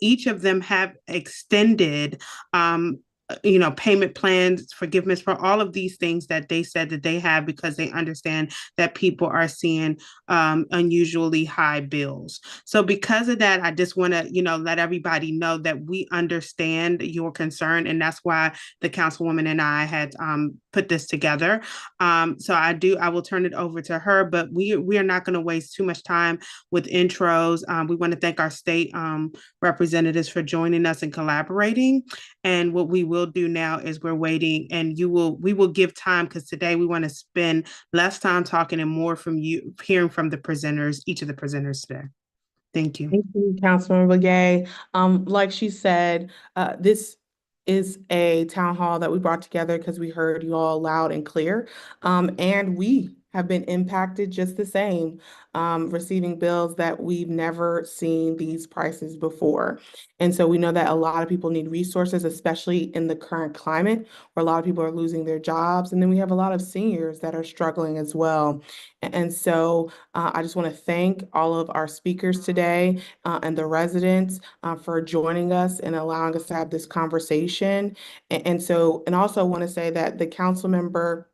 each of them have extended payment plans, forgiveness for all of these things that they said that they have because they understand that people are seeing unusually high bills. So because of that, I just want to, let everybody know that we understand your concern, and that's why the councilwoman and I had put this together. So I will turn it over to her, but we are not going to waste too much time with intros. We want to thank our state representatives for joining us and collaborating. And what we will do now is we're waiting, and we will give time, because today we want to spend less time talking and more from you, hearing from the presenters, each of the presenters today. Thank you. Thank you, Councilman Begay. Like she said, this is a town hall that we brought together because we heard you all loud and clear. And we have been impacted just the same, receiving bills that we've never seen these prices before. And so we know that a lot of people need resources, especially in the current climate where a lot of people are losing their jobs. And then we have a lot of seniors that are struggling as well. And so I just want to thank all of our speakers today and the residents for joining us and allowing us to have this conversation. And also want to say that the council member,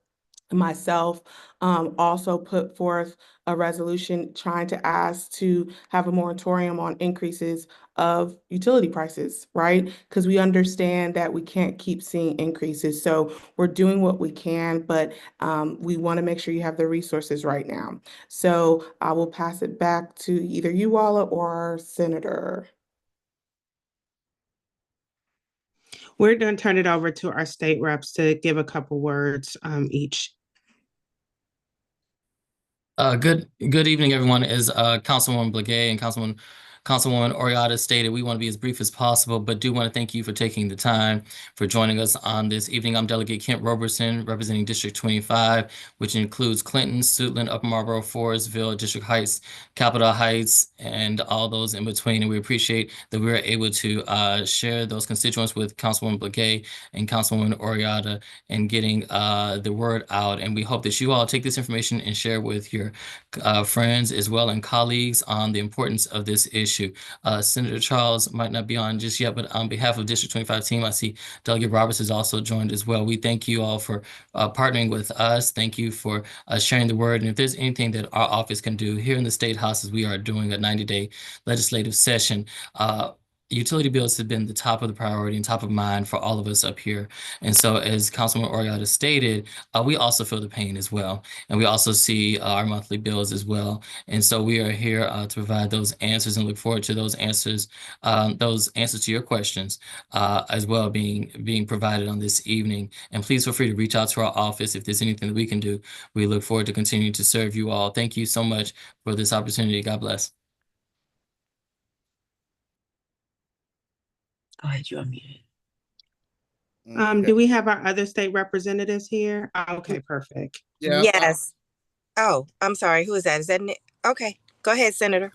myself, also put forth a resolution trying to ask to have a moratorium on increases of utility prices, right? Because we understand that we can't keep seeing increases. So we're doing what we can, but we want to make sure you have the resources right now. So I will pass it back to either you, Walla, or our Senator. We're going to turn it over to our state reps to give a couple words each. Good evening, everyone. As Councilwoman Blagay and Councilwoman Oriata stated, we want to be as brief as possible, but do want to thank you for taking the time for joining us on this evening. I'm Delegate Kent Roberson, representing District 25, which includes Clinton, Suitland, Upper Marlboro, Forestville, District Heights, Capitol Heights, and all those in between. And we appreciate that we were able to share those constituents with Councilwoman Blagay and Councilwoman Oriata and getting the word out. And we hope that you all take this information and share with your friends as well and colleagues on the importance of this issue. Senator Charles might not be on just yet, but on behalf of District 25 team, I see Delegate Roberts has also joined as well. We thank you all for partnering with us. Thank you for sharing the word. And if there's anything that our office can do here in the State House, as we are doing a 90-day legislative session, utility bills have been the top of the priority and top of mind for all of us up here. And so as Councilman Oriata stated, we also feel the pain as well. And we also see our monthly bills as well. And so we are here to provide those answers and look forward to those answers to your questions as well being provided on this evening. And please feel free to reach out to our office if there's anything that we can do. We look forward to continuing to serve you all. Thank you so much for this opportunity. God bless. Go ahead, you're muted. Do we have our other state representatives here? Okay, perfect. Yeah. Yes. Oh, I'm sorry. Who is that? Is that Nick? Okay, go ahead, Senator.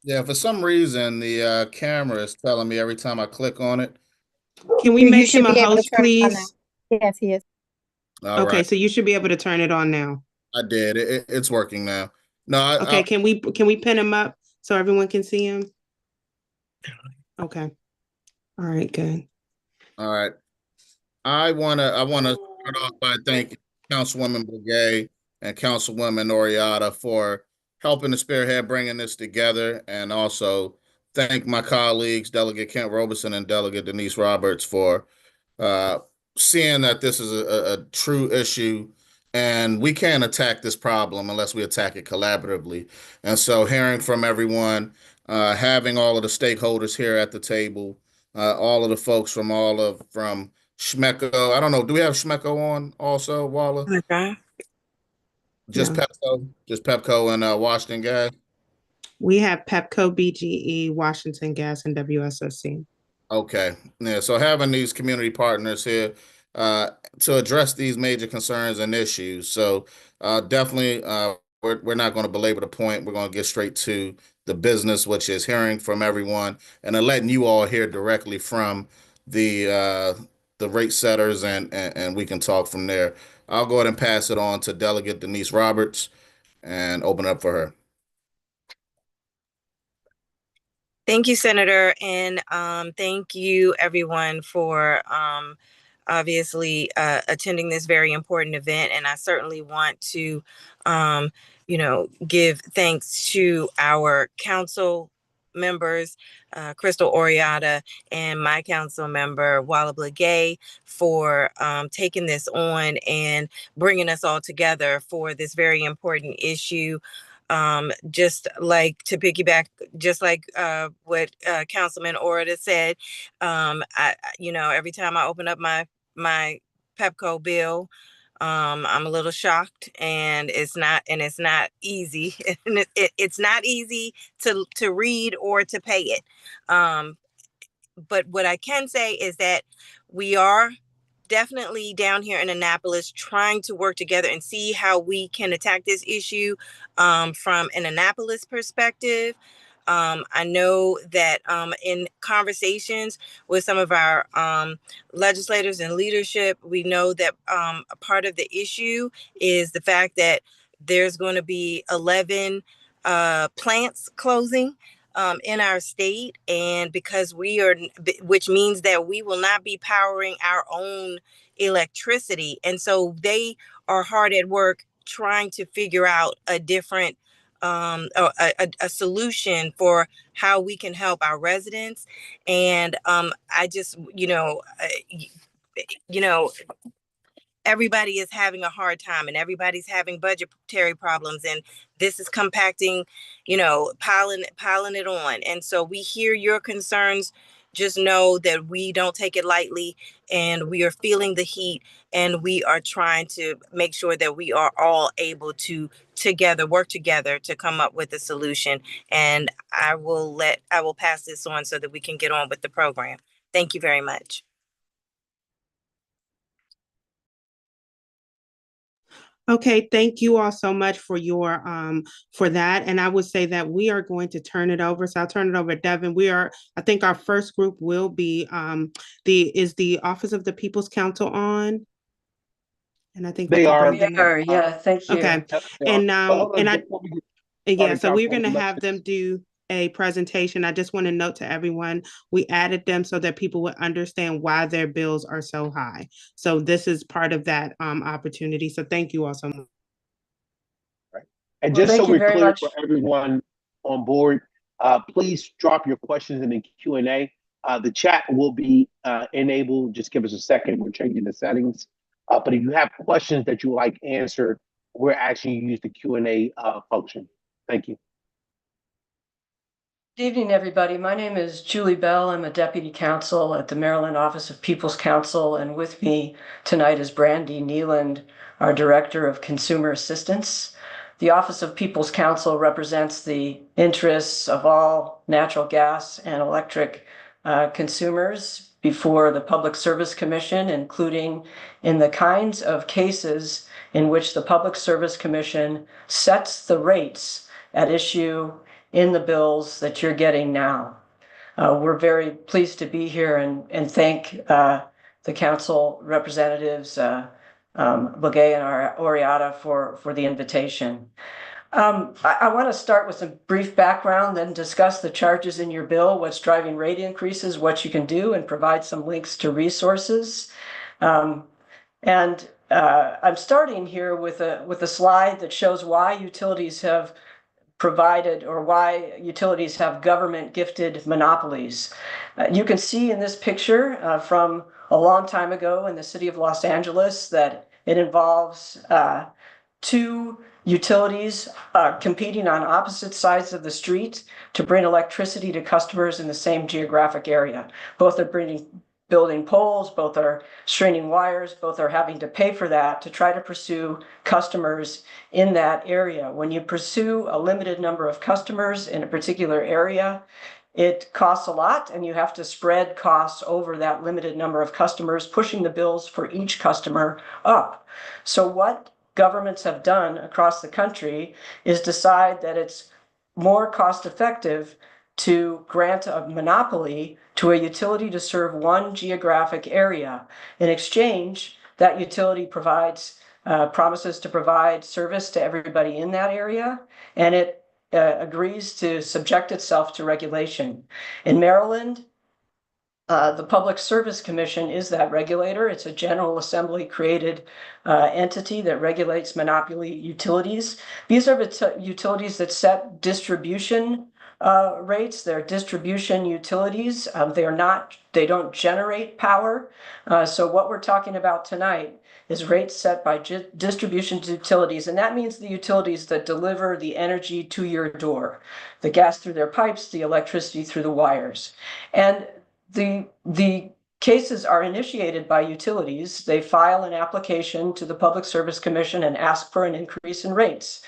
Yeah, for some reason, the camera is telling me every time I click on it. Can we make him a host, please? Yes, he is. All okay, right. So you should be able to turn it on now. I did. It's working now. No. Okay, can we pin him up so everyone can see him? Okay. All right, good. All right. I wanna start off by thanking Councilwoman Begay and Councilwoman Oriata for helping to spearhead bringing this together, and also thank my colleagues, Delegate Kent Roberson and Delegate Denise Roberts, for seeing that this is a true issue, and we can't attack this problem unless we attack it collaboratively. And so hearing from everyone, having all of the stakeholders here at the table, all of the folks from Schmecco. I don't know. Do we have Schmecco on also, Walla? Okay. Just No. Pepco and Washington Gas? We have Pepco, BGE, Washington Gas, and WSSC. Okay. Yeah, so having these community partners here to address these major concerns and issues. So definitely we're not going to belabor the point. We're going to get straight to the business, which is hearing from everyone and then letting you all hear directly from the rate setters, and we can talk from there. I'll go ahead and pass it on to Delegate Denise Roberts and open up for her. Thank you, Senator, and thank you, everyone, for obviously attending this very important event. And I certainly want to, give thanks to our council members, Crystal Oriata, and my council member, Walla Blagay, for taking this on and bringing us all together for this very important issue. Just like to piggyback, just like what Councilman Orita said, every time I open up my Pepco bill, I'm a little shocked, and it's not easy. And it's not easy to read or to pay it. But what I can say is that we are definitely down here in Annapolis trying to work together and see how we can attack this issue from an Annapolis perspective. I know that in conversations with some of our legislators and leadership, we know that a part of the issue is the fact that there's going to be 11 plants closing in our state, and because which means that we will not be powering our own electricity. And so they are hard at work trying to figure out a different a solution for how we can help our residents. And I just, everybody is having a hard time, and everybody's having budgetary problems, and this is compacting, piling it on. And so we hear your concerns. Just know that we don't take it lightly, and we are feeling the heat, and we are trying to make sure that we are all able to work together to come up with a solution. And I will pass this on so that we can get on with the program. Thank you very much. Okay, thank you all so much for your for that. And I would say that we are going to turn it over. So I'll turn it over to Devin. I think our first group will be the Office of the People's Counsel on. And I think they are. Yeah, thank you. Okay. So we're going to have them do a presentation. I just want to note to everyone, we added them so that people would understand why their bills are so high. So this is part of that opportunity. So thank you all so much. Right. And just so we're clear for everyone on board, please drop your questions in the Q&A. The chat will be enabled. Just give us a second. We're changing the settings. But if you have questions that you would like answered, we're actually use the Q&A function. Thank you. Good evening, everybody. My name is Julie Bell. I'm a deputy counsel at the Maryland Office of People's Counsel, and with me tonight is Brandy Nealand, our Director of Consumer Assistance. The Office of People's Counsel represents the interests of all natural gas and electric consumers before the Public Service Commission, including in the kinds of cases in which the Public Service Commission sets the rates at issue in the bills that you're getting now. We're very pleased to be here and thank the council representatives, Blagay and Oriata, for the invitation. I want to start with some brief background, then discuss the charges in your bill, what's driving rate increases, what you can do, and provide some links to resources. I'm starting here with a slide that shows why utilities have provided, or why utilities have government gifted monopolies. You can see in this picture from a long time ago in the city of Los Angeles that it involves two utilities competing on opposite sides of the street to bring electricity to customers in the same geographic area. Both are building poles, both are straining wires, both are having to pay for that to try to pursue customers in that area. When you pursue a limited number of customers in a particular area, it costs a lot, and you have to spread costs over that limited number of customers, pushing the bills for each customer up. So what governments have done across the country is decide that it's more cost effective to grant a monopoly to a utility to serve one geographic area. In exchange, that utility provides promises to provide service to everybody in that area, and it agrees to subject itself to regulation. In Maryland, the Public Service Commission is that regulator. It's a General Assembly created entity that regulates monopoly utilities. These are the utilities that set distribution rates. They're distribution utilities. They don't generate power. So what we're talking about tonight is rates set by distribution utilities, and that means the utilities that deliver the energy to your door, the gas through their pipes, the electricity through the wires. And the cases are initiated by utilities. They file an application to the Public Service Commission and ask for an increase in rates.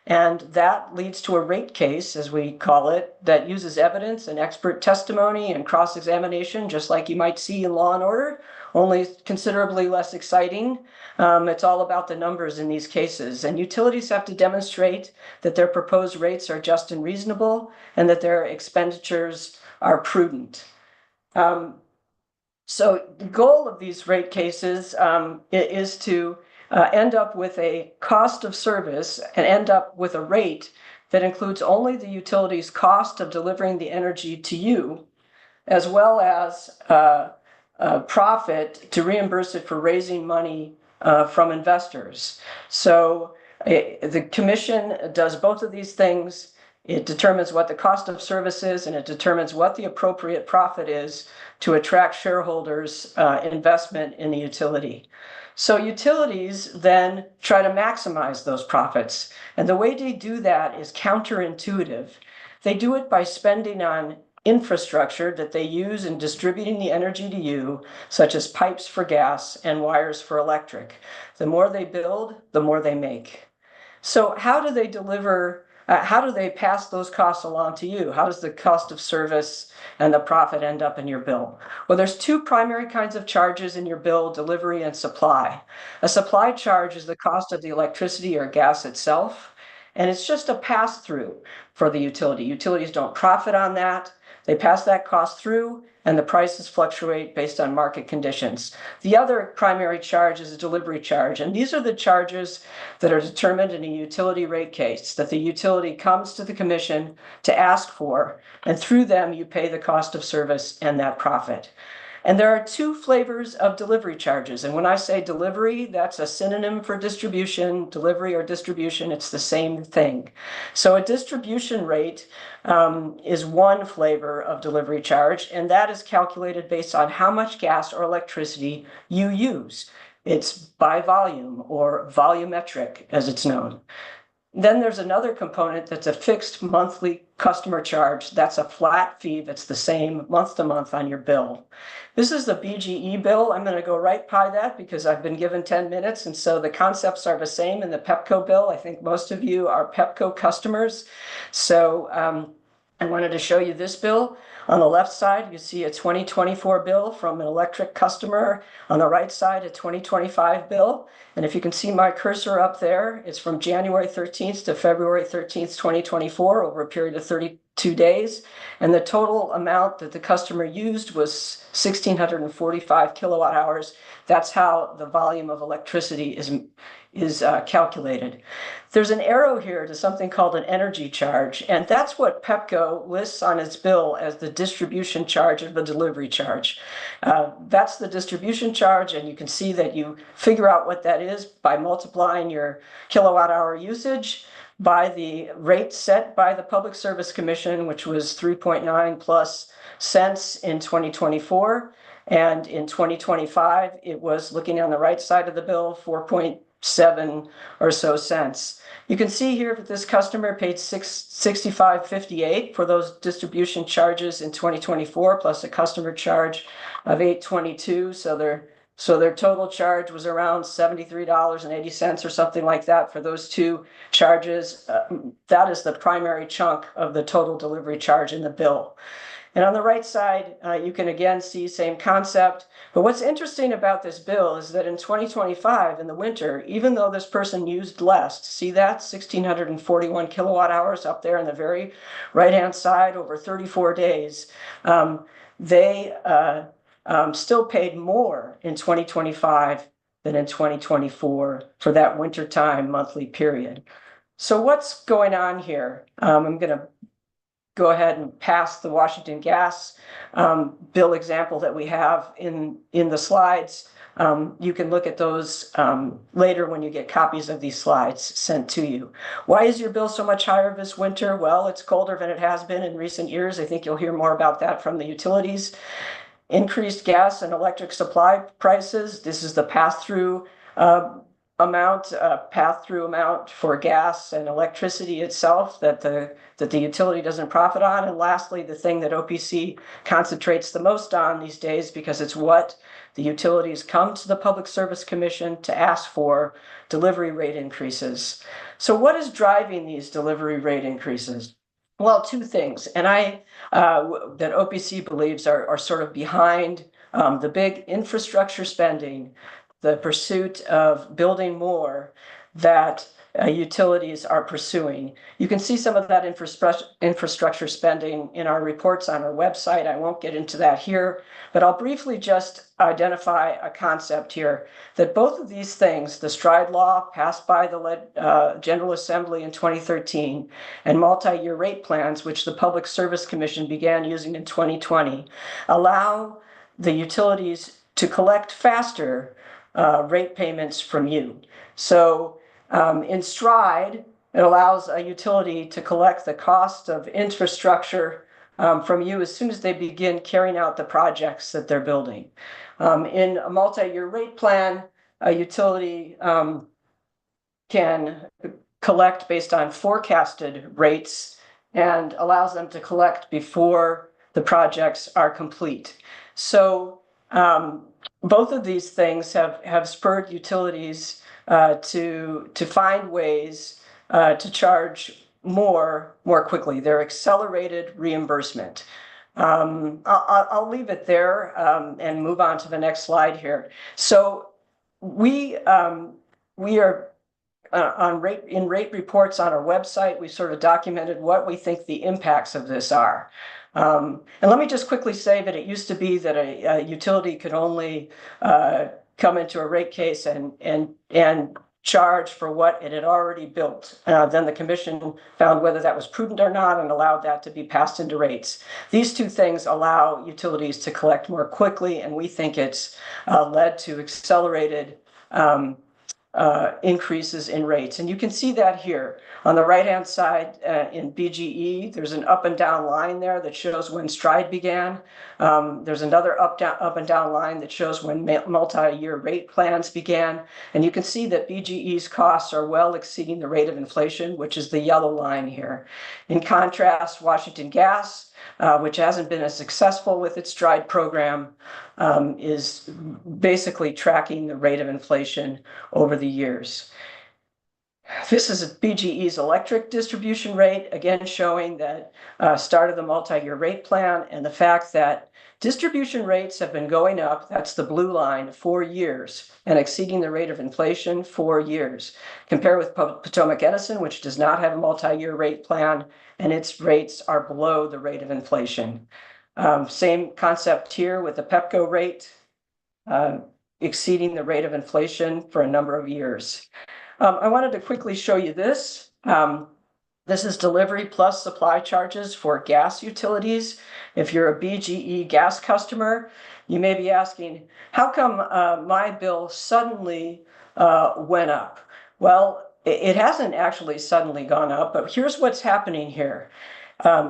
And that leads to a rate case, as we call it, that uses evidence and expert testimony and cross-examination, just like you might see in Law and Order, only considerably less exciting. It's all about the numbers in these cases. And utilities have to demonstrate that their proposed rates are just and reasonable and that their expenditures are prudent. So the goal of these rate cases is to end up with a cost of service and end up with a rate that includes only the utility's cost of delivering the energy to you, as well as profit to reimburse it for raising money from investors. So the commission does both of these things. It determines what the cost of service is, and it determines what the appropriate profit is to attract shareholders' investment in the utility. So utilities then try to maximize those profits. And the way they do that is counterintuitive. They do it by spending on infrastructure that they use in distributing the energy to you, such as pipes for gas and wires for electric. The more they build, the more they make. So how do they deliver? How do they pass those costs along to you? How does the cost of service and the profit end up in your bill? Well, there's two primary kinds of charges in your bill: delivery and supply. A supply charge is the cost of the electricity or gas itself, and it's just a pass-through for the utility. Utilities don't profit on that. They pass that cost through, and the prices fluctuate based on market conditions. The other primary charge is a delivery charge, and these are the charges that are determined in a utility rate case that the utility comes to the commission to ask for, and through them you pay the cost of service and that profit. And there are two flavors of delivery charges. And when I say delivery, that's a synonym for distribution. Delivery or distribution, it's the same thing. So a distribution rate is one flavor of delivery charge, and that is calculated based on how much gas or electricity you use. It's by volume, or volumetric, as it's known. Then there's another component that's a fixed monthly customer charge. That's a flat fee that's the same month to month on your bill. This is the BGE bill. I'm going to go right by that because I've been given 10 minutes, and so the concepts are the same in the Pepco bill. I think most of you are Pepco customers. So I wanted to show you this bill. On the left side, you see a 2024 bill from an electric customer. On the right side, a 2025 bill. And if you can see my cursor up there, it's from January 13th to February 13th, 2024, over a period of 32 days. And the total amount that the customer used was 1,645 kilowatt hours. That's how the volume of electricity is calculated. There's an arrow here to something called an energy charge, and that's what Pepco lists on its bill as the distribution charge or the delivery charge. That's the distribution charge, and you can see that you figure out what that is by multiplying your kilowatt hour usage by the rate set by the Public Service Commission, which was 3.9 plus cents in 2024. And in 2025, it was, looking on the right side of the bill, 4.7 or so cents. You can see here that this customer paid $65.58 for those distribution charges in 2024, plus a customer charge of $8.22. So their total charge was around $73.80 or something like that for those two charges. That is the primary chunk of the total delivery charge in the bill. And on the right side, you can again see same concept. But what's interesting about this bill is that in 2025, in the winter, even though this person used less, see that 1,641 kilowatt hours up there on the very right-hand side over 34 days, they still paid more in 2025 than in 2024 for that wintertime monthly period. So what's going on here? I'm going to go ahead and pass the Washington Gas bill example that we have in the slides. You can look at those later when you get copies of these slides sent to you. Why is your bill so much higher this winter? Well, it's colder than it has been in recent years. I think you'll hear more about that from the utilities. Increased gas and electric supply prices. This is the pass-through amount for gas and electricity itself that the utility doesn't profit on. And lastly, the thing that OPC concentrates the most on these days, because it's what the utilities come to the Public Service Commission to ask for, delivery rate increases. So what is driving these delivery rate increases? Well, two things, and that OPC believes are sort of behind the big infrastructure spending, the pursuit of building more that utilities are pursuing. You can see some of that infrastructure spending in our reports on our website. I won't get into that here, but I'll briefly just identify a concept here that both of these things, the STRIDE law passed by the General Assembly in 2013 and multi-year rate plans, which the Public Service Commission began using in 2020, allow the utilities to collect faster rate payments from you. So in STRIDE, it allows a utility to collect the cost of infrastructure from you as soon as they begin carrying out the projects that they're building. In a multi-year rate plan, a utility can collect based on forecasted rates and allows them to collect before the projects are complete. So both of these things have spurred utilities to find ways to charge more quickly. They're accelerated reimbursement. I'll leave it there and move on to the next slide here. So we are in rate reports on our website. We sort of documented what we think the impacts of this are. And let me just quickly say that it used to be that a utility could only come into a rate case and charge for what it had already built. Then the commission found whether that was prudent or not and allowed that to be passed into rates. These two things allow utilities to collect more quickly, and we think it's led to accelerated increases in rates. And you can see that here. On the right-hand side in BGE, there's an up and down line there that shows when STRIDE began. There's another up and down line that shows when multi-year rate plans began. And you can see that BGE's costs are well exceeding the rate of inflation, which is the yellow line here. In contrast, Washington Gas, which hasn't been as successful with its STRIDE program, is basically tracking the rate of inflation over the years. This is BGE's electric distribution rate, again showing that start of the multi-year rate plan and the fact that distribution rates have been going up, that's the blue line, for years and exceeding the rate of inflation for years. Compare with Potomac Edison, which does not have a multi-year rate plan, and its rates are below the rate of inflation. Same concept here with the Pepco rate exceeding the rate of inflation for a number of years. I wanted to quickly show you this. This is delivery plus supply charges for gas utilities. If you're a BGE gas customer, you may be asking, how come my bill suddenly went up? Well, it hasn't actually suddenly gone up, but here's what's happening here.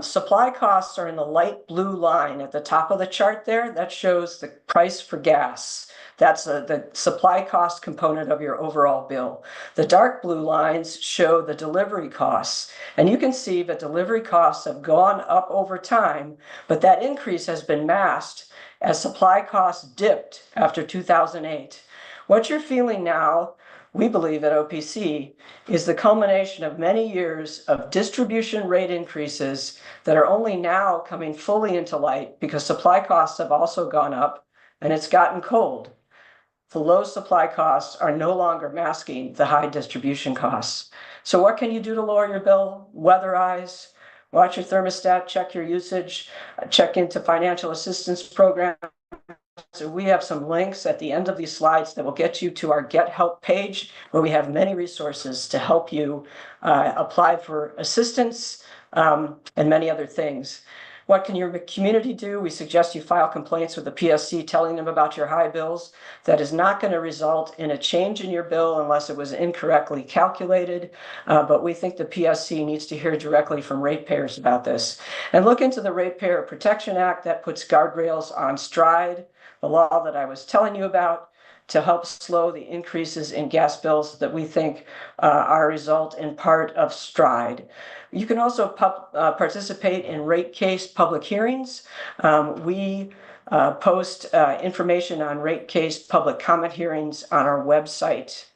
Supply costs are in the light blue line at the top of the chart there. That shows the price for gas. That's the supply cost component of your overall bill. The dark blue lines show the delivery costs. And you can see that delivery costs have gone up over time, but that increase has been masked as supply costs dipped after 2008. What you're feeling now, we believe at OPC, is the culmination of many years of distribution rate increases that are only now coming fully into light because supply costs have also gone up and it's gotten cold. The low supply costs are no longer masking the high distribution costs. So what can you do to lower your bill? Weatherize, watch your thermostat, check your usage, check into financial assistance programs we have some links at the end of these slides that will get you to our Get Help page, where we have many resources to help you apply for assistance and many other things. What can your community do? We suggest you file complaints with the PSC telling them about your high bills. That is not going to result in a change in your bill unless it was incorrectly calculated. But we think the PSC needs to hear directly from ratepayers about this. And look into the Ratepayer Protection Act that puts guardrails on STRIDE, the law that I was telling you about, to help slow the increases in gas bills that we think are a result in part of STRIDE. You can also participate in rate case public hearings. We post information on rate case public comment hearings on our website.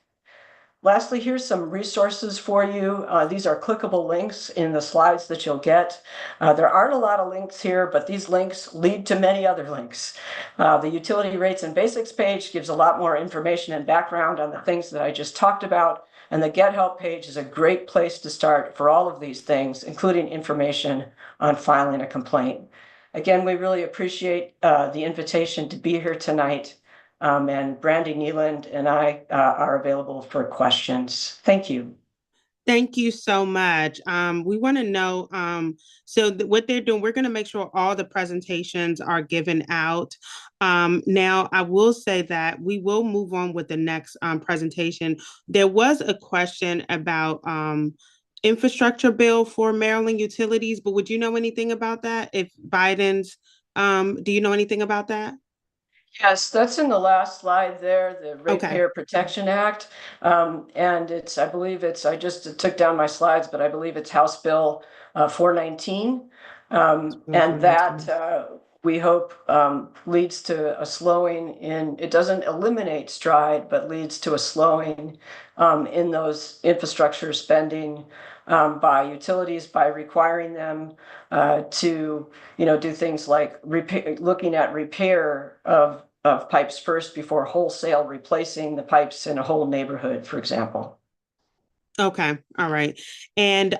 Lastly, here's some resources for you. These are clickable links in the slides that you'll get. There aren't a lot of links here, but these links lead to many other links. The Utility Rates and Basics page gives a lot more information and background on the things that I just talked about. And the Get Help page is a great place to start for all of these things, including information on filing a complaint. Again, we really appreciate the invitation to be here tonight. And Brandy Nealand and I are available for questions. Thank you. Thank you so much. We want to know, what they're doing, we're going to make sure all the presentations are given out. Now, I will say that we will move on with the next presentation. There was a question about infrastructure bill for Maryland utilities, but would you know anything about that? If Biden's, do you know anything about that? Yes, that's in the last slide there, the Ratepayer Protection Act. And it's, I believe it's, I just took down my slides, but I believe it's House Bill 419. And that we hope leads to a slowing in, it doesn't eliminate STRIDE, but leads to a slowing in those infrastructure spending by utilities, by requiring them to, do things like looking at repair of pipes first before wholesale replacing the pipes in a whole neighborhood, for example. Okay, all right. And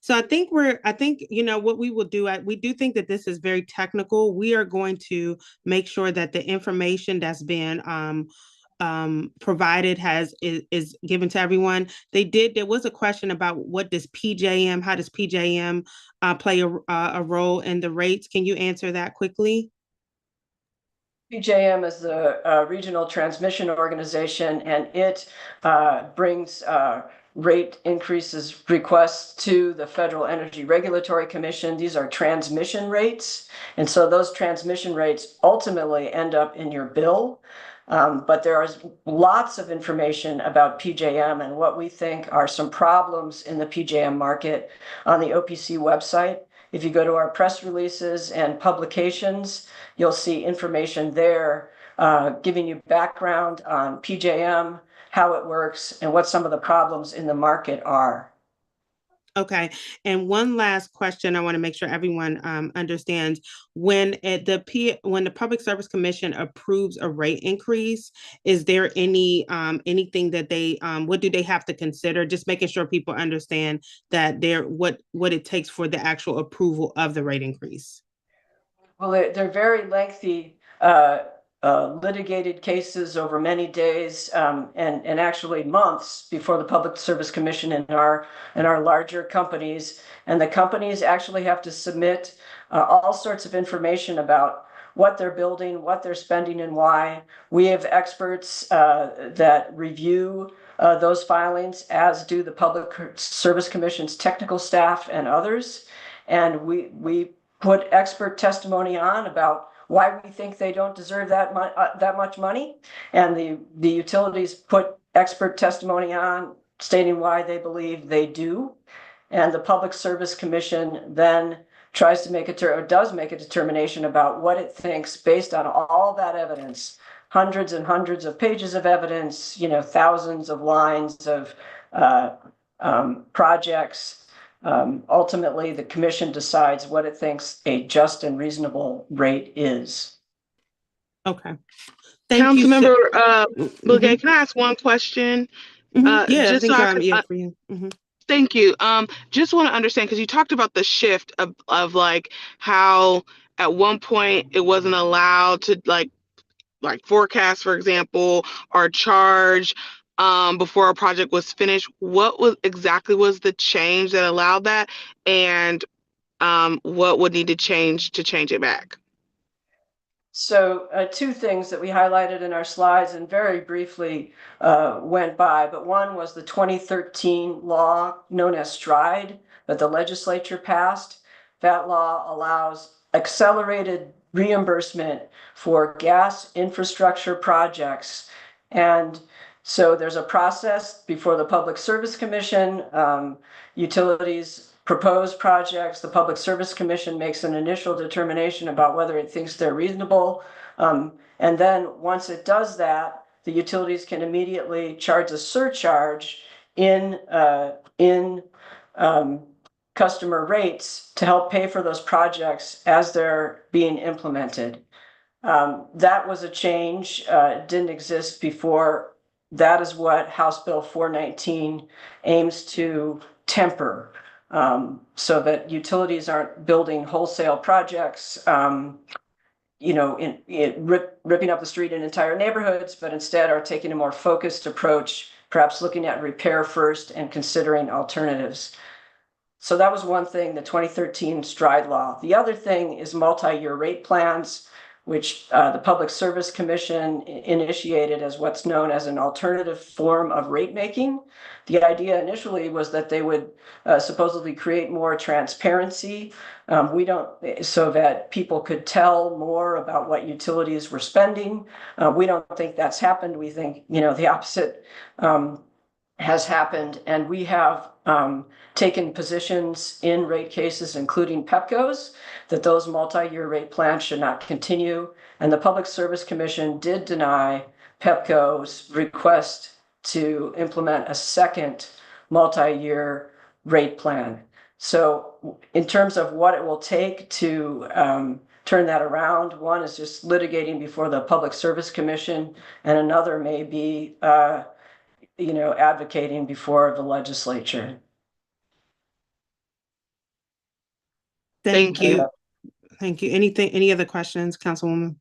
so I think what we will do, we do think that this is very technical. We are going to make sure that the information that's been provided is given to everyone. There was a question about how does PJM play a role in the rates? Can you answer that quickly? PJM is the regional transmission organization, and it brings rate increases requests to the Federal Energy Regulatory Commission. These are transmission rates, and so those transmission rates ultimately end up in your bill. But there is lots of information about PJM and what we think are some problems in the PJM market on the OPC website. If you go to our press releases and publications, you'll see information there giving you background on PJM, how it works, and what some of the problems in the market are. Okay. And one last question I want to make sure everyone understands. When the Public Service Commission approves a rate increase, is there anything that what do they have to consider? Just making sure people understand that what it takes for the actual approval of the rate increase. Well, they're very lengthy litigated cases over many days and actually months before the Public Service Commission and our larger companies. And the companies actually have to submit all sorts of information about what they're building, what they're spending, and why. We have experts that review those filings, as do the Public Service Commission's technical staff and others. And we put expert testimony on about why we think they don't deserve that much money, and the utilities put expert testimony on stating why they believe they do, and the Public Service Commission then tries to does make a determination about what it thinks based on all that evidence, hundreds and hundreds of pages of evidence, thousands of lines of projects. Ultimately, the commission decides what it thinks a just and reasonable rate is. Okay. Councilmember Bugay, can I ask one question? Just for you. Thank you. Just want to understand, because you talked about the shift of like how at one point it wasn't allowed to like like forecast, for example, or charge before a project was finished. What was exactly was the change that allowed that, and what would need to change it back? So two things that we highlighted in our slides and very briefly went by, but one was the 2013 law known as STRIDE that the legislature passed. That law allows accelerated reimbursement for gas infrastructure projects. And so there's a process before the Public Service Commission. Utilities propose projects, the Public Service Commission makes an initial determination about whether it thinks they're reasonable. And then once it does that, the utilities can immediately charge a surcharge in customer rates to help pay for those projects as they're being implemented. That was a change, didn't exist before. That is what House Bill 419 aims to temper. So that utilities aren't building wholesale projects, ripping up the street in entire neighborhoods, but instead are taking a more focused approach, perhaps looking at repair first and considering alternatives. So that was one thing, the 2013 STRIDE law. The other thing is multi-year rate plans, which the Public Service Commission initiated as what's known as an alternative form of rate making. The idea initially was that they would supposedly create more transparency. So that people could tell more about what utilities were spending. We don't think that's happened. We think, the opposite has happened, and we have taken positions in rate cases, including Pepco's, that those multi-year rate plans should not continue. And the Public Service Commission did deny Pepco's request to implement a second multi-year rate plan. So in terms of what it will take to turn that around, one is just litigating before the Public Service Commission, and another may be advocating before the legislature. Thank you. Thank you. Any other questions, Councilwoman?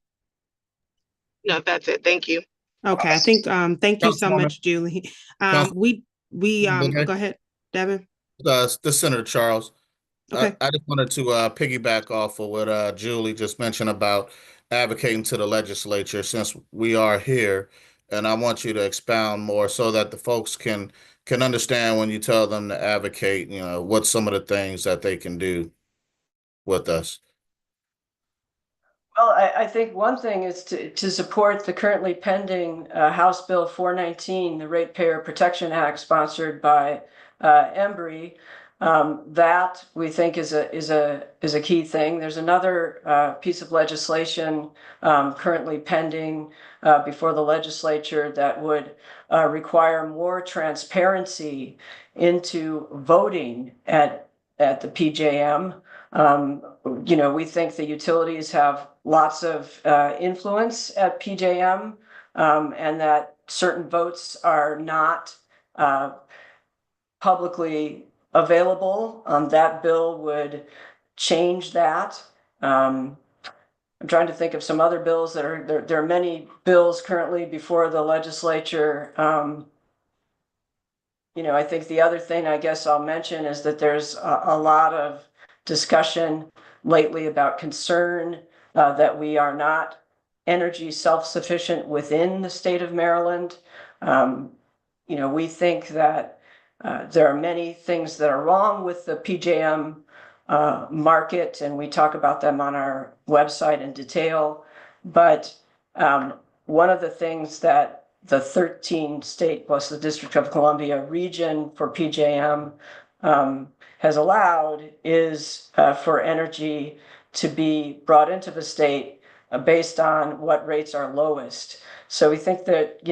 No, that's it. Thank you. Okay, I think thank you so much, Julie. We go ahead, Devin. The Senator Charles. Okay. I just wanted to piggyback off of what Julie just mentioned about advocating to the legislature, since we are here, and I want you to expound more so that the folks can understand when you tell them to advocate, what's some of the things that they can do with us. Well, I think one thing is to support the currently pending House Bill 419, the Ratepayer Protection Act, sponsored by Embry. That we think is a key thing. There's another piece of legislation currently pending before the legislature that would require more transparency into voting at the PJM. We think the utilities have lots of influence at PJM, and that certain votes are not publicly available. That bill would change that. I'm trying to think of some other bills that are there are many bills currently before the legislature. I think the other thing I guess I'll mention is that there's a lot of discussion lately about concern that we are not energy self-sufficient within the state of Maryland. We think that there are many things that are wrong with the PJM market, and we talk about them on our website in detail. But one of the things that the 13 state plus the District of Columbia region for PJM has allowed is for energy to be brought into the state based on what rates are lowest. So we think that,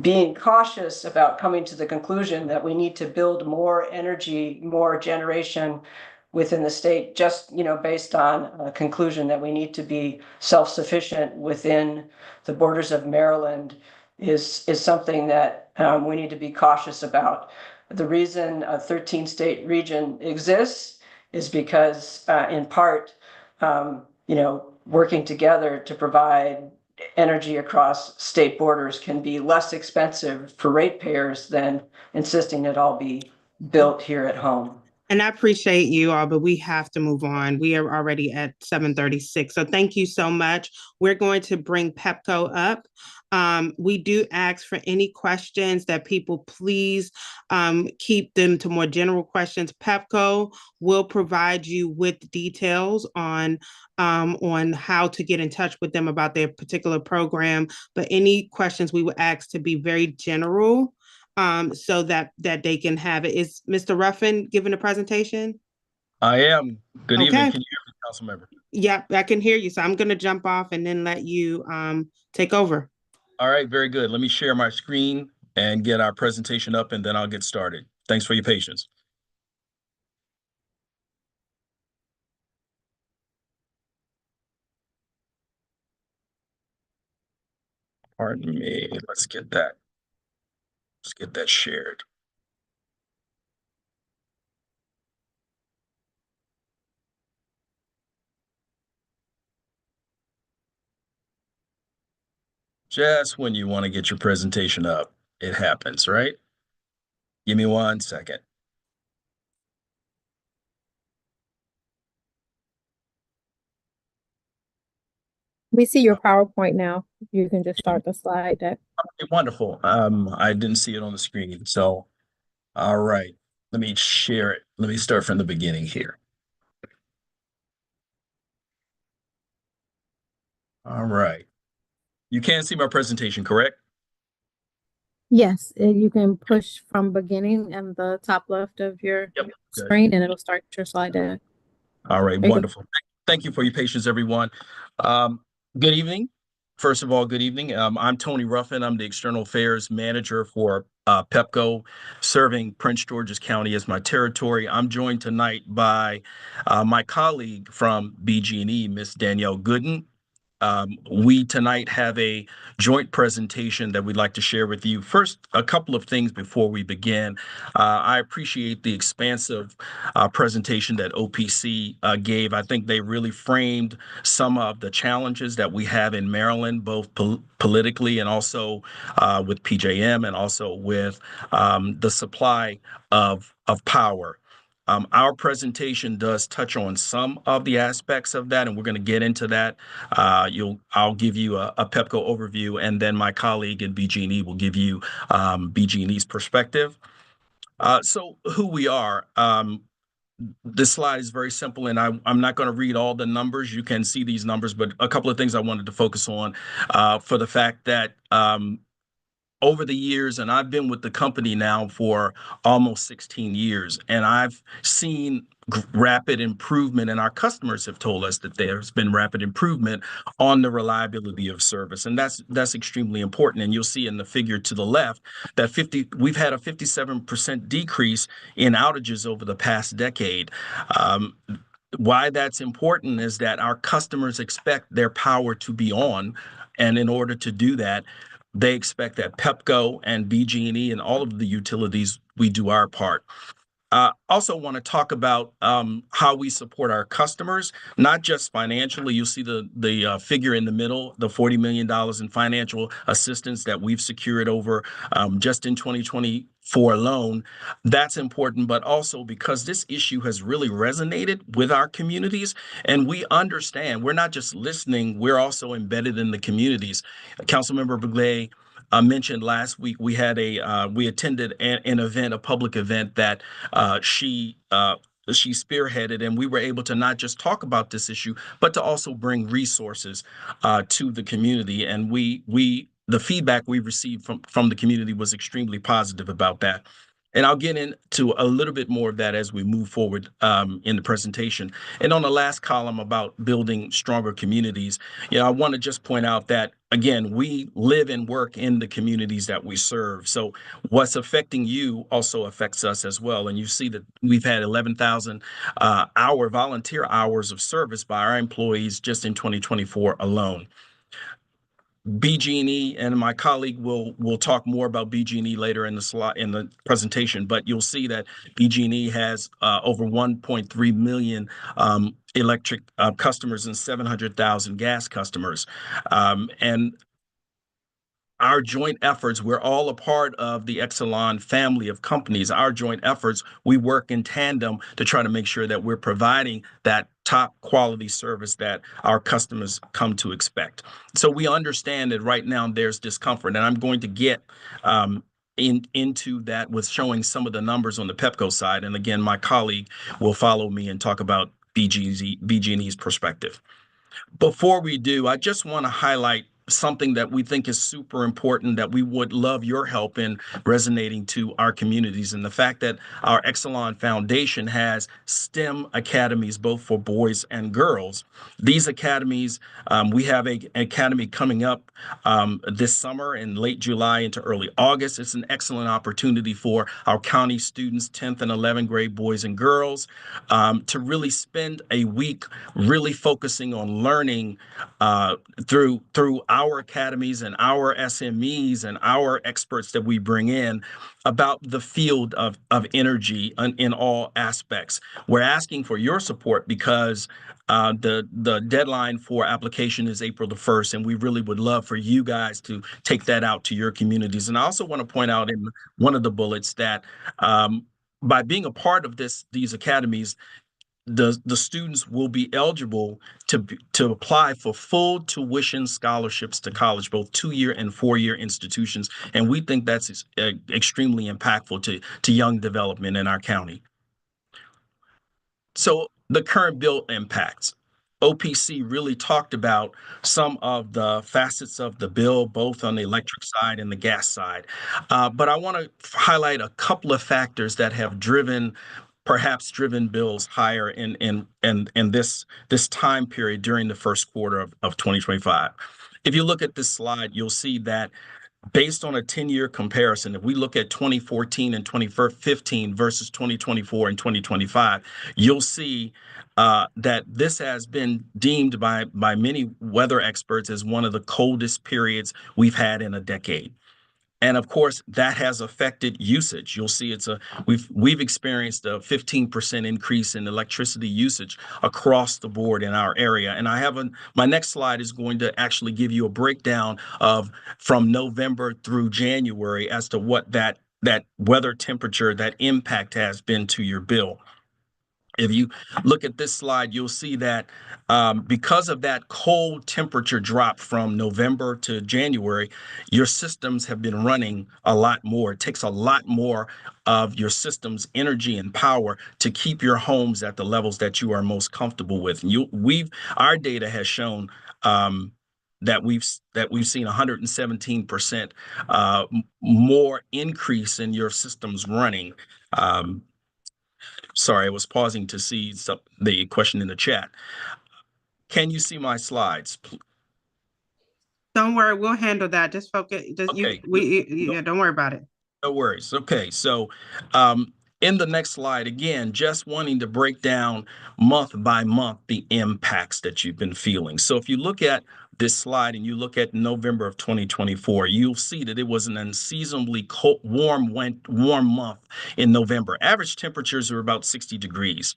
being cautious about coming to the conclusion that we need to build more energy, more generation within the state, just, based on a conclusion that we need to be self-sufficient within the borders of Maryland is something that we need to be cautious about. The reason a 13-state region exists is because, in part, working together to provide energy across state borders can be less expensive for ratepayers than insisting it all be built here at home. And I appreciate you all, but we have to move on. We are already at 7:36. So thank you so much. We're going to bring Pepco up. We do ask for any questions that people please keep them to more general questions. Pepco will provide you with details on how to get in touch with them about their particular program. But any questions we would ask to be very general, so that they can have it. Is Mr. Ruffin giving a presentation? I am. Good Okay. evening. Can you hear me, council member? Yep, I can hear you. So I'm going to jump off and then let you take over. All right, very good. Let me share my screen and get our presentation up, and then I'll get started. Thanks for your patience. Pardon me. Let's get that shared. Just when you want to get your presentation up, it happens, right? Give me 1 second. We see your PowerPoint now. You can just start the slide deck. Okay, wonderful. I didn't see it on the screen. So, all right, let me share it. Let me start from the beginning here. All right. You can see my presentation, correct? Yes, you can push from beginning in the top left of your screen, and it'll start your slide deck. All right, wonderful. Thank you for your patience, everyone. Good evening. First of all, good evening. I'm Tony Ruffin. I'm the External Affairs Manager for Pepco, serving Prince George's County as my territory. I'm joined tonight by my colleague from BG&E, Miss Danielle Gooden. We tonight have a joint presentation that we'd like to share with you. First, a couple of things before we begin. I appreciate the expansive presentation that OPC gave. I think they really framed some of the challenges that we have in Maryland, both politically and also with PJM, and also with the supply of power. Our presentation does touch on some of the aspects of that, and we're going to get into that. I'll give you a Pepco overview, and then my colleague in BG&E will give you BG&E's perspective. So who we are. This slide is very simple, and I'm not going to read all the numbers. You can see these numbers, but a couple of things I wanted to focus on for the fact that over the years, and I've been with the company now for almost 16 years, and I've seen rapid improvement, and our customers have told us that there's been rapid improvement on the reliability of service, and that's extremely important. And you'll see in the figure to the left that we've had a 57% decrease in outages over the past decade. Why that's important is that our customers expect their power to be on, and in order to do that, they expect that Pepco and BG&E and all of the utilities, we do our part. Also want to talk about how we support our customers, not just financially. You'll see the figure in the middle, the $40 million in financial assistance that we've secured over just in 2024 alone. That's important, but also because this issue has really resonated with our communities, and we understand we're not just listening, we're also embedded in the communities. Councilmember Buglé mentioned last week we attended an event, a public event that she spearheaded, and we were able to not just talk about this issue, but to also bring resources to the community. And the feedback we received from the community was extremely positive about that. And I'll get into a little bit more of that as we move forward in the presentation. And on the last column about building stronger communities, I want to just point out that, again, we live and work in the communities that we serve. So what's affecting you also affects us as well. And you see that we've had 11,000 volunteer hours of service by our employees just in 2024 alone. BG&E, and my colleague will talk more about BG&E later in the presentation, but you'll see that BG&E has over 1.3 million electric customers and 700,000 gas customers. And our joint efforts, we're all a part of the Exelon family of companies. Our joint efforts, we work in tandem to try to make sure that we're providing that top quality service that our customers come to expect. So we understand that right now there's discomfort, and I'm going to get into that with showing some of the numbers on the Pepco side. And again, my colleague will follow me and talk about BG&E's perspective. Before we do, I just want to highlight something that we think is super important that we would love your help in resonating to our communities, and the fact that our Exelon Foundation has STEM academies both for boys and girls. These academies, we have an academy coming up this summer in late July into early August. It's an excellent opportunity for our county students, 10th and 11th grade boys and girls, to really spend a week really focusing on learning through our academies and our SMEs and our experts that we bring in about the field of energy in all aspects. We're asking for your support because the deadline for application is April the 1st, and we really would love for you guys to take that out to your communities. And I also want to point out in one of the bullets that by being a part of these academies, the students will be eligible to apply for full tuition scholarships to college, both 2-year and 4-year institutions. And we think that's extremely impactful to young development in our county. So the current bill impacts. OPC really talked about some of the facets of the bill, both on the electric side and the gas side. But I want to highlight a couple of factors that have perhaps driven bills higher in this time period during the first quarter of 2025. If you look at this slide, you'll see that based on a 10-year comparison, if we look at 2014 and 2015 versus 2024 and 2025, you'll see that this has been deemed by many weather experts as one of the coldest periods we've had in a decade. And of course, that has affected usage. You'll see we've experienced a 15% increase in electricity usage across the board in our area. And my next slide is going to actually give you a breakdown of from November through January as to what that weather temperature, that impact has been to your bill. If you look at this slide, you'll see that because of that cold temperature drop from November to January, your systems have been running a lot more. It takes a lot more of your system's energy and power to keep your homes at the levels that you are most comfortable with. And our data has shown that we've seen 117% more increase in your systems running. Sorry, I was pausing to see the question in the chat. Can you see my slides? Don't worry, we'll handle that. Just focus. Okay. Don't worry about it. No worries. Okay, so in the next slide, again, just wanting to break down month by month the impacts that you've been feeling. So if you look at this slide and you look at November of 2024, you'll see that it was an unseasonably cold, warm month in November. Average temperatures were about 60 degrees.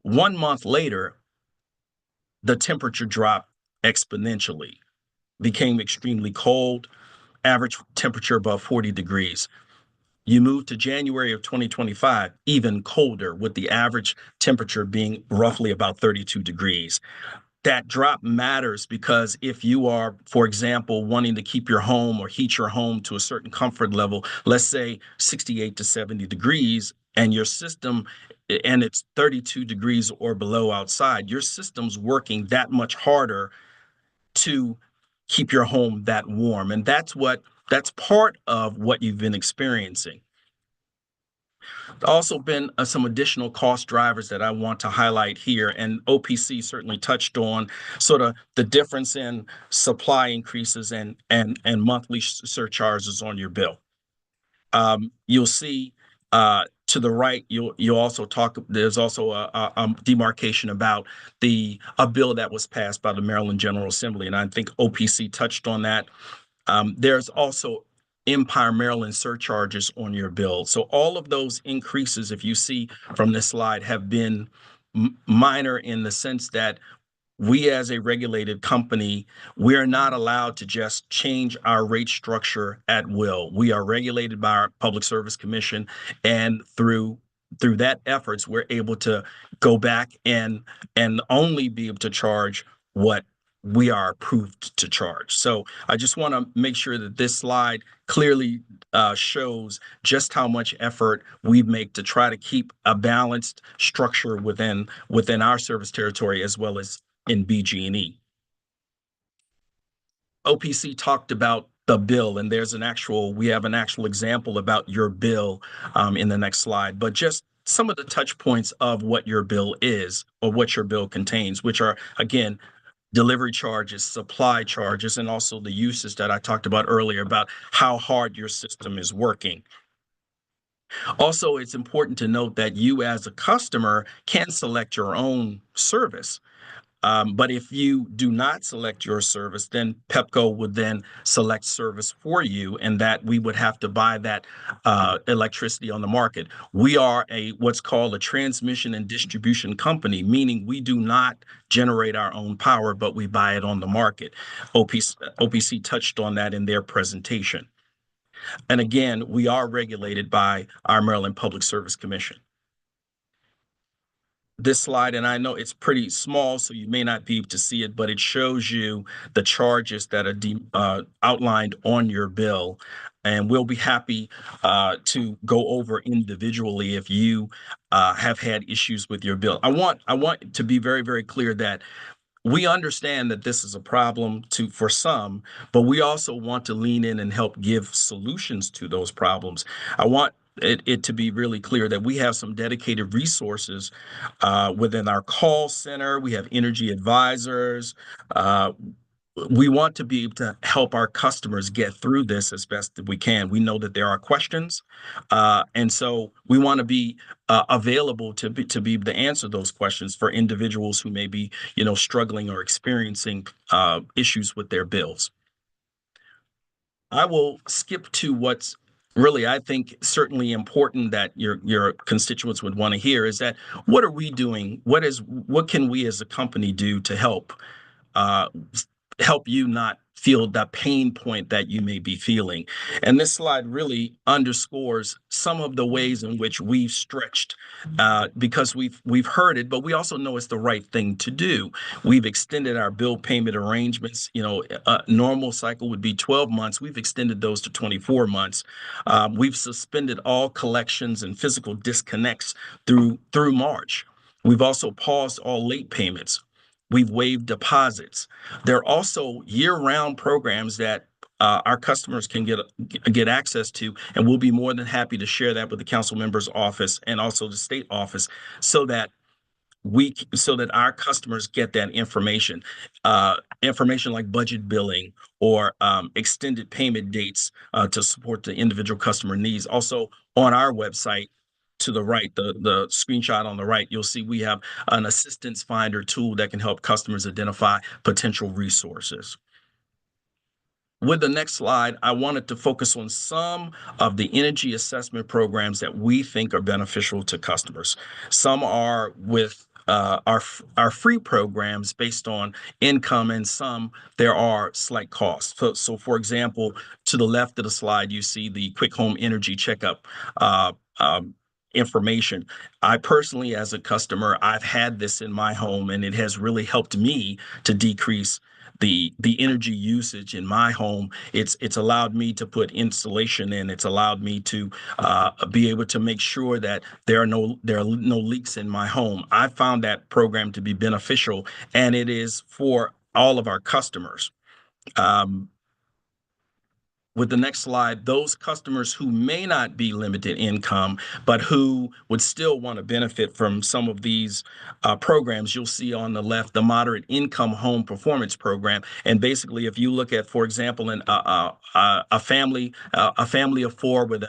1 month later, the temperature dropped exponentially, became extremely cold, average temperature above 40 degrees. You move to January of 2025, even colder, with the average temperature being roughly about 32 degrees. That drop matters because if you are, for example, wanting to keep your home or heat your home to a certain comfort level, let's say 68 to 70 degrees, and your system, and it's 32 degrees or below outside, your system's working that much harder to keep your home that warm. And that's part of what you've been experiencing. Also been some additional cost drivers that I want to highlight here, and OPC certainly touched on sort of the difference in supply increases and monthly surcharges on your bill. You'll see to the right, you'll also there's also a demarcation about a bill that was passed by the Maryland General Assembly, and I think OPC touched on that. There's also Empire, Maryland surcharges on your bill. So all of those increases, if you see from this slide, have been minor in the sense that we as a regulated company, we are not allowed to just change our rate structure at will. We are regulated by our Public Service Commission, and through that efforts, we're able to go back and only be able to charge what we are approved to charge. So I just want to make sure that this slide clearly shows just how much effort we make to try to keep a balanced structure within our service territory as well as in BG&E. OPC talked about the bill, and we have an actual example about your bill in the next slide, but just some of the touch points of what your bill is or what your bill contains, which are, again, delivery charges, supply charges, and also the uses that I talked about earlier about how hard your system is working. Also, it's important to note that you as a customer can select your own service. But if you do not select your service, then Pepco would then select service for you, and that we would have to buy that electricity on the market. We are what's called a transmission and distribution company, meaning we do not generate our own power, but we buy it on the market. OPC touched on that in their presentation. And again, we are regulated by our Maryland Public Service Commission. This slide, and I know it's pretty small, so you may not be able to see it, but it shows you the charges that are outlined on your bill. And we'll be happy to go over individually if you have had issues with your bill. I want to be very, very clear that we understand that this is a problem for some, but we also want to lean in and help give solutions to those problems. I want it to be really clear that we have some dedicated resources within our call center. We have energy advisors. We want to be able to help our customers get through this as best as we can. We know that there are questions, and so we want to be available to be able to answer those questions for individuals who may be, struggling or experiencing issues with their bills. I will skip to what's really, I think, certainly important that your constituents would want to hear is that what are we doing? What can we as a company do to help you not feel the pain point that you may be feeling? And this slide really underscores some of the ways in which we've stretched because we've heard it, but we also know it's the right thing to do. We've extended our bill payment arrangements. A normal cycle would be 12 months. We've extended those to 24 months. We've suspended all collections and physical disconnects through March. We've also paused all late payments. We've waived deposits. There are also year-round programs that our customers can get access to, and we'll be more than happy to share that with the council member's office and also the state office, so that our customers get that information, information like budget billing or extended payment dates to support the individual customer needs. Also on our website, to the right, the screenshot on the right, you'll see we have an assistance finder tool that can help customers identify potential resources. With the next slide, I wanted to focus on some of the energy assessment programs that we think are beneficial to customers. Some are with our free programs based on income, and some there are slight costs. So for example, to the left of the slide, you see the quick home energy checkup information. I personally, as a customer, I've had this in my home, and it has really helped me to decrease the energy usage in my home. It's allowed me to put insulation in. It's allowed me to be able to make sure that there are no leaks in my home. I found that program to be beneficial, and it is for all of our customers. With the next slide, those customers who may not be limited income, but who would still want to benefit from some of these programs, you'll see on the left, the Moderate Income Home Performance Program. And basically, if you look at, for example, a family of four with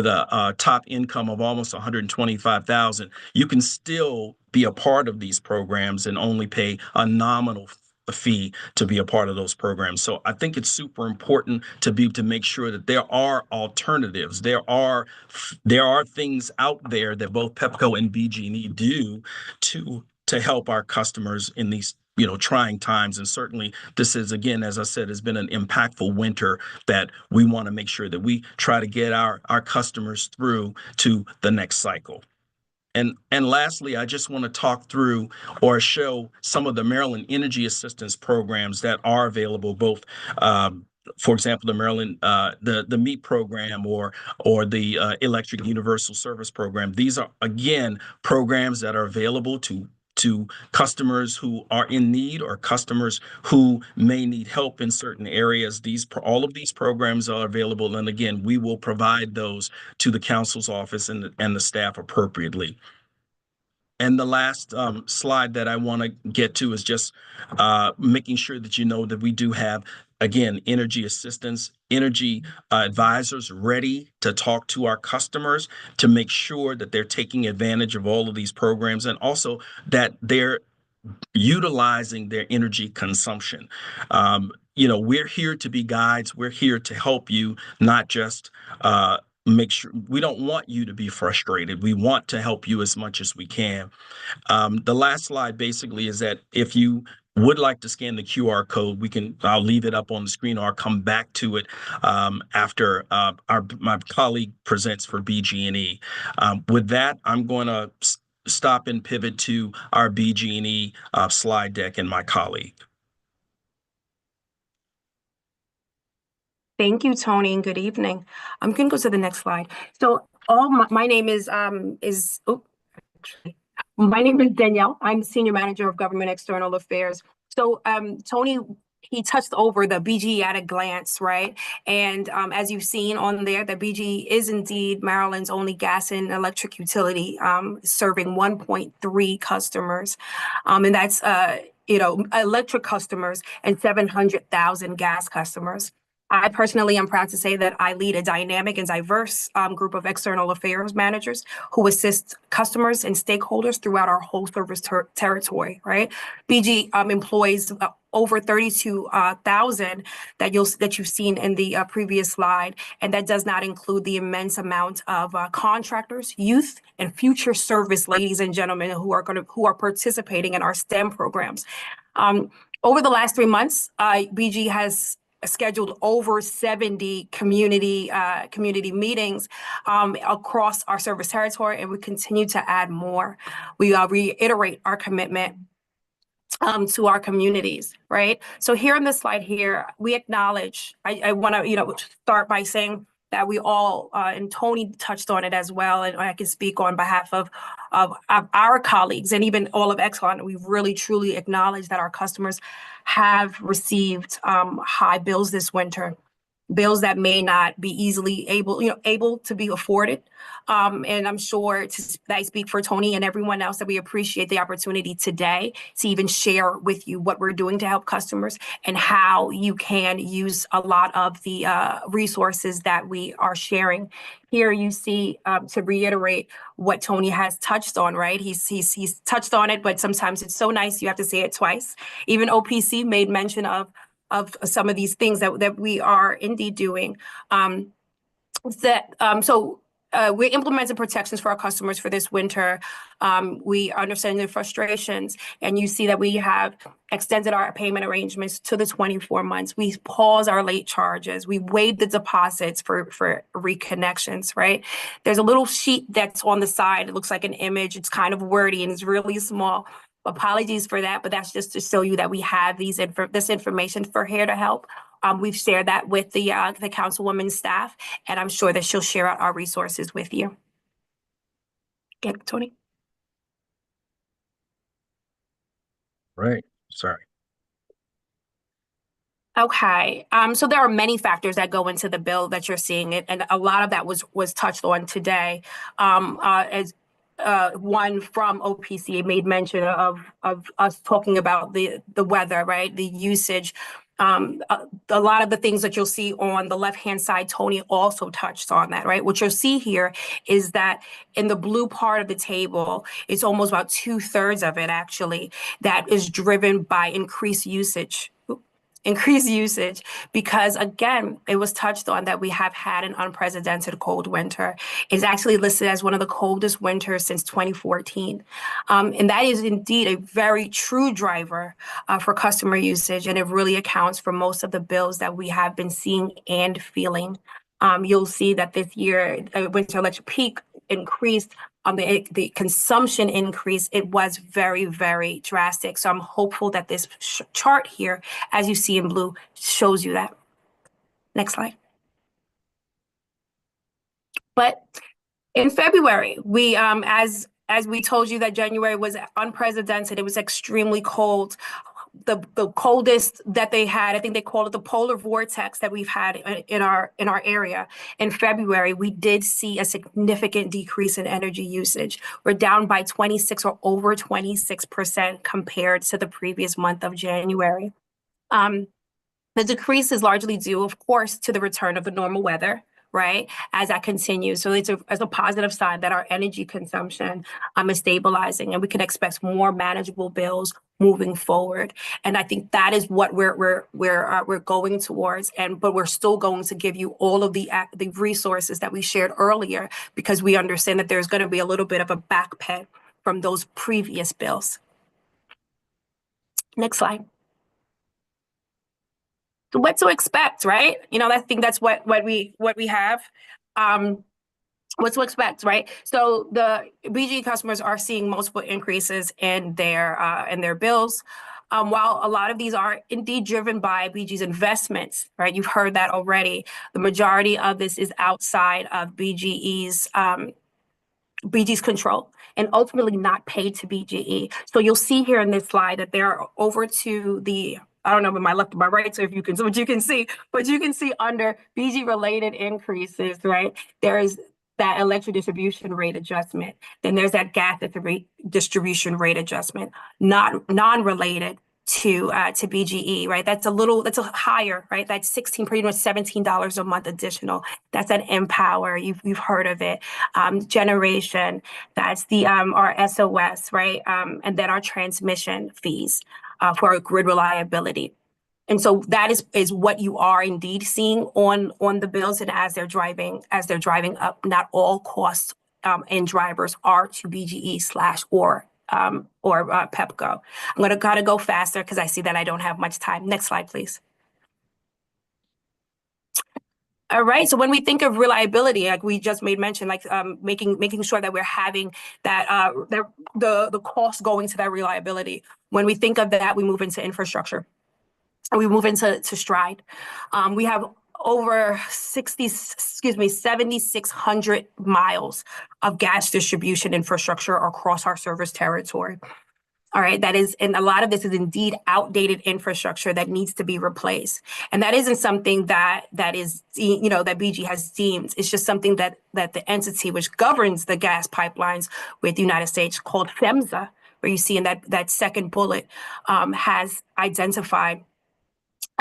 a top income of almost $125,000, you can still be a part of these programs and only pay a nominal fee to be a part of those programs. So I think it's super important to make sure that there are alternatives. There are things out there that both Pepco and BG&E do to to help our customers in these trying times. And certainly this is, again, as I said, has been an impactful winter that we want to make sure that we try to get our customers through to the next cycle. And lastly, I just want to talk through or show some of the Maryland energy assistance programs that are available, both for example, the Maryland the MEEP program or the Electric Universal Service Program. These are, again, programs that are available to customers who are in need or customers who may need help in certain areas. All of these programs are available, and again, we will provide those to the council's office and the staff appropriately. And the last slide that I want to get to is just making sure that you know that we do have, again, energy assistance, energy advisors ready to talk to our customers to make sure that they're taking advantage of all of these programs, and also that they're utilizing their energy consumption. We're here to be guides. We're here to help you, not just make sure. We don't want you to be frustrated. We want to help you as much as we can. The last slide basically is that if you would like to scan the QR code, I'll leave it up on the screen, or I'll come back to it after my colleague presents for BG&E. With that, I'm going to stop and pivot to our BG&E slide deck and my colleague. Thank you, Tony, and good evening. I'm going to go to the next slide. So my name is Danielle. I'm Senior Manager of Government External Affairs. So Tony, he touched over the BG at a glance, right? And as you've seen on there, the BG is indeed Maryland's only gas and electric utility, serving 1.3 customers. And that's, electric customers and 700,000 gas customers. I personally am proud to say that I lead a dynamic and diverse group of external affairs managers who assist customers and stakeholders throughout our whole service territory, right? BG employs over 32,000 that you've seen in the previous slide, and that does not include the immense amount of contractors, youth, and future service ladies and gentlemen who are participating in our STEM programs. Over the last 3 months, BG has scheduled over 70 community meetings across our service territory, and we continue to add more. We reiterate our commitment to our communities, right? So here on this slide here, we acknowledge, I want to start by saying that we all, and Tony touched on it as well, and I can speak on behalf of our colleagues and even all of Exelon, we really truly acknowledge that our customers have received high bills this winter, bills that may not be easily able to be afforded. And I'm sure that I speak for Tony and everyone else that we appreciate the opportunity today to even share with you what we're doing to help customers and how you can use a lot of the resources that we are sharing. Here you see, to reiterate what Tony has touched on, right? He's touched on it, but sometimes it's so nice you have to say it twice. Even OPC made mention of some of these things that we are indeed doing. We implemented protections for our customers for this winter. We understand their frustrations, and you see that we have extended our payment arrangements to the 24 months. We pause our late charges. We waive the deposits for reconnections, right? There's a little sheet that's on the side. It looks like an image. It's kind of wordy and it's really small. Apologies for that, but that's just to show you that we have this information for here to help. We've shared that with the Councilwoman's staff, and I'm sure that she'll share out our resources with you. Get Tony. Right. Sorry. Okay. So there are many factors that go into the bill that you're seeing, and a lot of that was touched on today. As one from OPC made mention of us talking about the weather, right? The usage. A lot of the things that you'll see on the left-hand side, Tony also touched on that, right? What you'll see here is that in the blue part of the table, it's almost about 2/3 of it actually that is driven by increased usage. increased usage because, again, it was touched on that we have had an unprecedented cold winter. It's actually listed as one of the coldest winters since 2014. And that is indeed a very true driver for customer usage, and it really accounts for most of the bills that we have been seeing and feeling. You'll see that this year, winter electric peak increased. The consumption increase, it was very, very drastic. So I'm hopeful that this chart here, as you see in blue, shows you that. Next slide. But in February, we, as we told you that January was unprecedented, it was extremely cold. The coldest that they had, I think they called it the polar vortex that we've had in our area. In February, we did see a significant decrease in energy usage. We're down by 26 or over 26% compared to the previous month of January. The decrease is largely due, of course, to the return of the normal weather, right? As that continues. So it's a positive sign that our energy consumption is stabilizing, and we can expect more manageable bills moving forward. And I think that is what we're going towards. But we're still going to give you all of the resources that we shared earlier, because we understand that there's going to be a little bit of a back pay from those previous bills. Next slide. So what to expect, right? I think that's what we have. What to expect, right? So the BGE customers are seeing multiple increases in their bills. While a lot of these are indeed driven by BGE's investments, right? You've heard that already. The majority of this is outside of BGE's control and ultimately not paid to BGE. So you'll see here in this slide that they're over to the, I don't know, but my left or my right, so you can see under BG related increases, right? There is that electric distribution rate adjustment. Then there's that gas distribution rate adjustment, not non-related to BGE, right? That's a higher, right? That's pretty much $17 a month additional. That's an Empower. You've heard of it. Generation. That's the our SOS, right? And then our transmission fees for our grid reliability. And so that is what you are indeed seeing on the bills, and as they're driving up. Not all costs and drivers are to BGE or Pepco. I'm gotta go faster because I see that I don't have much time. Next slide, please. All right. So when we think of reliability, like we just made mention, like making sure that we're having that the cost going to that reliability. When we think of that, we move into infrastructure. We move into Stride. We have over 7,600 miles of gas distribution infrastructure across our service territory. All right, and a lot of this is indeed outdated infrastructure that needs to be replaced. And that isn't something that is, that BG has deemed. It's just something that the entity which governs the gas pipelines with the United States, called PHMSA, where you see in that second bullet, has identified,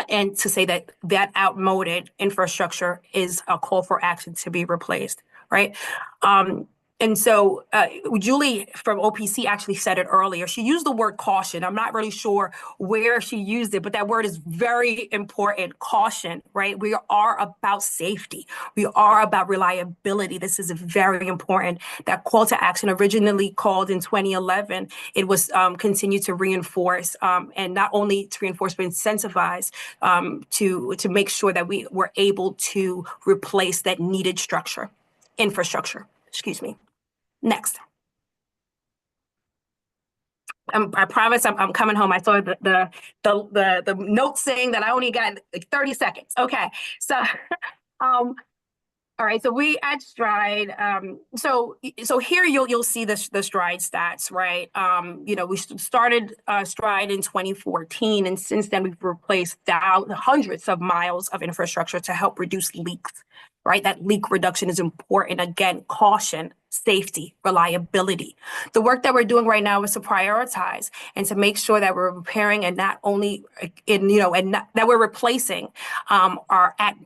and to say that outmoded infrastructure is a call for action to be replaced, right? And so Julie from OPC actually said it earlier. She used the word caution. I'm not really sure where she used it, but that word is very important, caution, right? We are about safety. We are about reliability. This is very important. That call to action, originally called in 2011, it was continued to reinforce, and not only to reinforce, but incentivize to make sure that we were able to replace that needed infrastructure, excuse me. Next. I promise I'm coming home. I saw the note saying that I only got like 30 seconds. Okay, so all right, so we at Stride. So here you'll see the Stride stats, right? We started Stride in 2014, and since then we've replaced hundreds of miles of infrastructure to help reduce leaks. Right, that leak reduction is important. Again, caution, safety, reliability. The work that we're doing right now is to prioritize and to make sure that we're repairing, and not only that we're replacing our at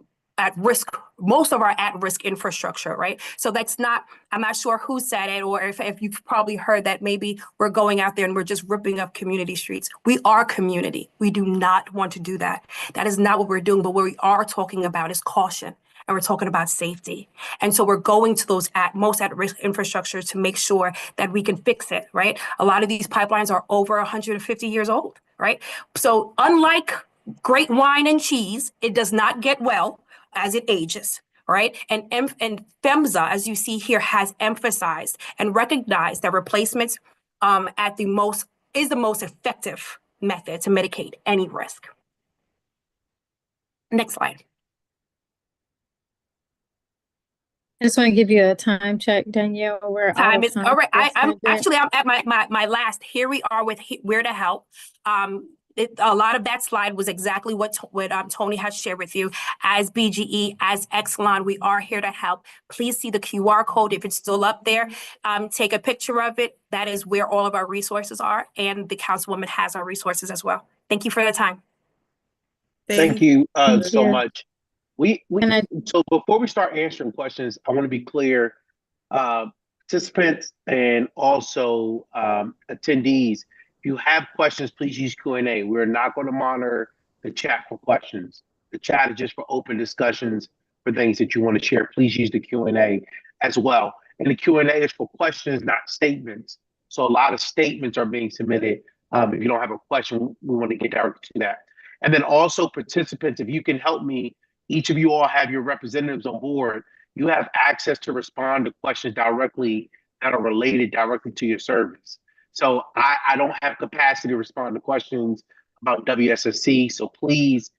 at risk, most of our at-risk infrastructure, right? So that's not, I'm not sure who said it, or if you've probably heard that maybe we're going out there and we're just ripping up community streets. We are community. We do not want to do that. That is not what we're doing, but what we are talking about is caution. And we're talking about safety. And so we're going to those most at-risk infrastructures to make sure that we can fix it, right? A lot of these pipelines are over 150 years old, right? So unlike great wine and cheese, it does not get well as it ages, right? And PHMSA, as you see here, has emphasized and recognized that replacements is the most effective method to mitigate any risk. Next slide. I just want to give you a time check, Danielle. We're Time is all right. I'm at my last. Here we are with where to help. A lot of that slide was exactly what Tony has shared with you. As BGE, as Exelon, we are here to help. Please see the QR code if it's still up there. Take a picture of it. That is where all of our resources are, and the Councilwoman has our resources as well. Thank you for the time. Thank you so much. So before we start answering questions, I want to be clear, participants and also attendees, if you have questions, please use Q&A. We're not going to monitor the chat for questions. The chat is just for open discussions for things that you want to share. Please use the Q&A as well. And the Q&A is for questions, not statements. So a lot of statements are being submitted. If you don't have a question, we want to get directly to that. And then also participants, if you can help me, each of you all have your representatives on board. You have access to respond to questions directly that are related directly to your service. So I don't have capacity to respond to questions about WSSC. So please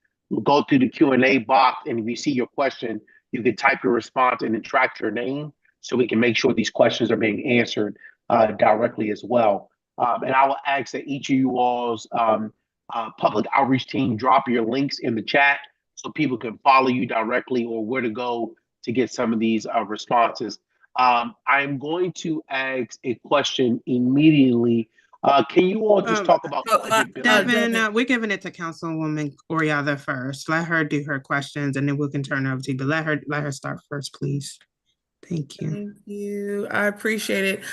go through the Q&A box, and if you see your question, you can type your response and then track your name so we can make sure these questions are being answered directly as well. And I will ask that each of you all's public outreach team drop your links in the chat so people can follow you directly or where to go to get some of these responses. I'm going to ask a question immediately. Can you all just talk about Devin, we're giving it to Councilwoman Oriada first. Let her do her questions, and then we can turn it over to you. But let her start first, please. Thank you. Thank you. I appreciate it.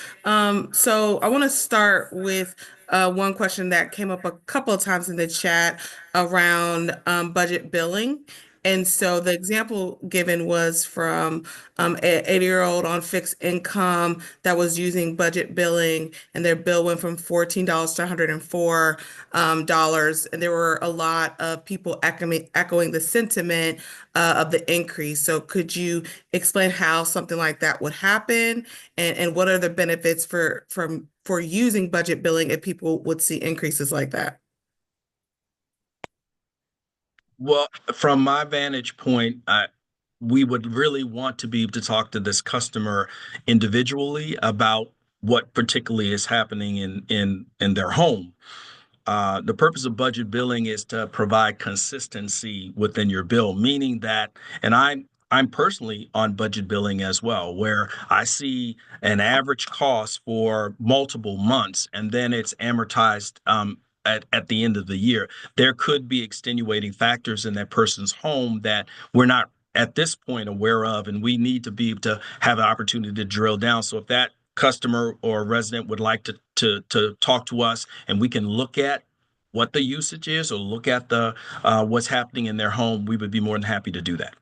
So I want to start with one question that came up a couple of times in the chat around budget billing. And so the example given was from an 80-year-old on fixed income that was using budget billing, and their bill went from $14 to $104. And there were a lot of people echoing the sentiment of the increase. So could you explain how something like that would happen, and what are the benefits for using budget billing if people would see increases like that? Well, from my vantage point, we would really want to be able to talk to this customer individually about what particularly is happening in their home. The purpose of budget billing is to provide consistency within your bill, meaning that, and I'm personally on budget billing as well, where I see an average cost for multiple months, and then it's amortized at the end of the year. There could be extenuating factors in that person's home that we're not at this point aware of, and we need to be able to have an opportunity to drill down. So if that customer or resident would like to talk to us, and we can look at what the usage is or look at the what's happening in their home, we would be more than happy to do that.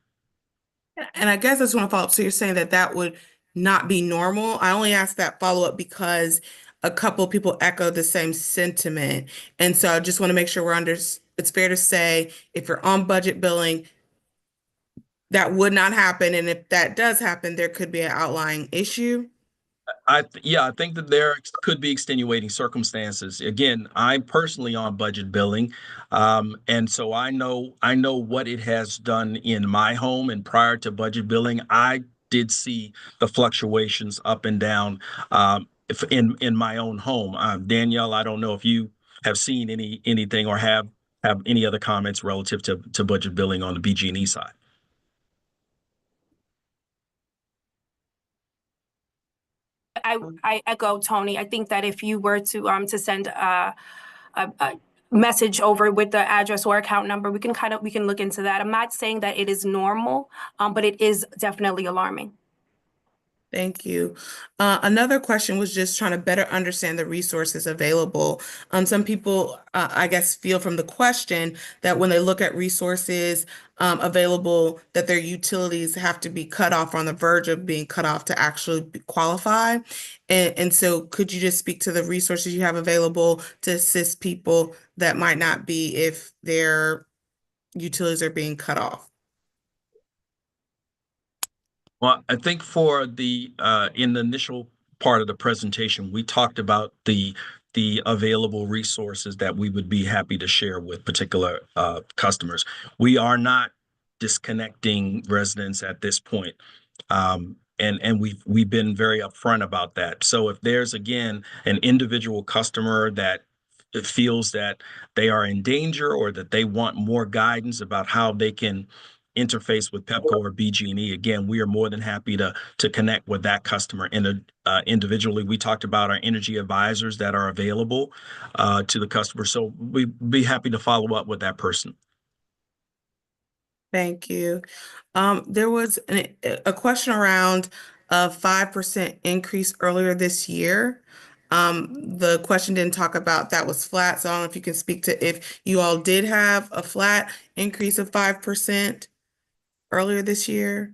And I guess I just want to follow up. So you're saying that would not be normal. I only asked that follow-up because a couple of people echoed the same sentiment. And so I just want to make sure it's fair to say if you're on budget billing, that would not happen. And if that does happen, there could be an outlying issue. I think that there could be extenuating circumstances. Again, I'm personally on budget billing, and so I know what it has done in my home. And prior to budget billing, I did see the fluctuations up and down in my own home. Danielle, I don't know if you have seen anything or have any other comments relative to budget billing on the BG&E side. I echo Tony. I think that if you were to send message over with the address or account number, we can look into that. I'm not saying that it is normal, but it is definitely alarming. Thank you. Another question was just trying to better understand the resources available. Some people, I guess, feel from the question that when they look at resources available, that their utilities have to be cut off, on the verge of being cut off to actually qualify. And so could you just speak to the resources you have available to assist people that might not be if their utilities are being cut off? Well, I think for the in the initial part of the presentation, we talked about the available resources that we would be happy to share with particular customers. We are not disconnecting residents at this point. And we've been very upfront about that. So if there's, again, an individual customer that feels that they are in danger or that they want more guidance about how they can interface with Pepco or BG&E, again, we are more than happy to connect with that customer individually. We talked about our energy advisors that are available to the customer. So we'd be happy to follow up with that person. Thank you. There was a question around a 5% increase earlier this year. The question didn't talk about that was flat, so I don't know if you can speak to if you all did have a flat increase of 5% earlier this year.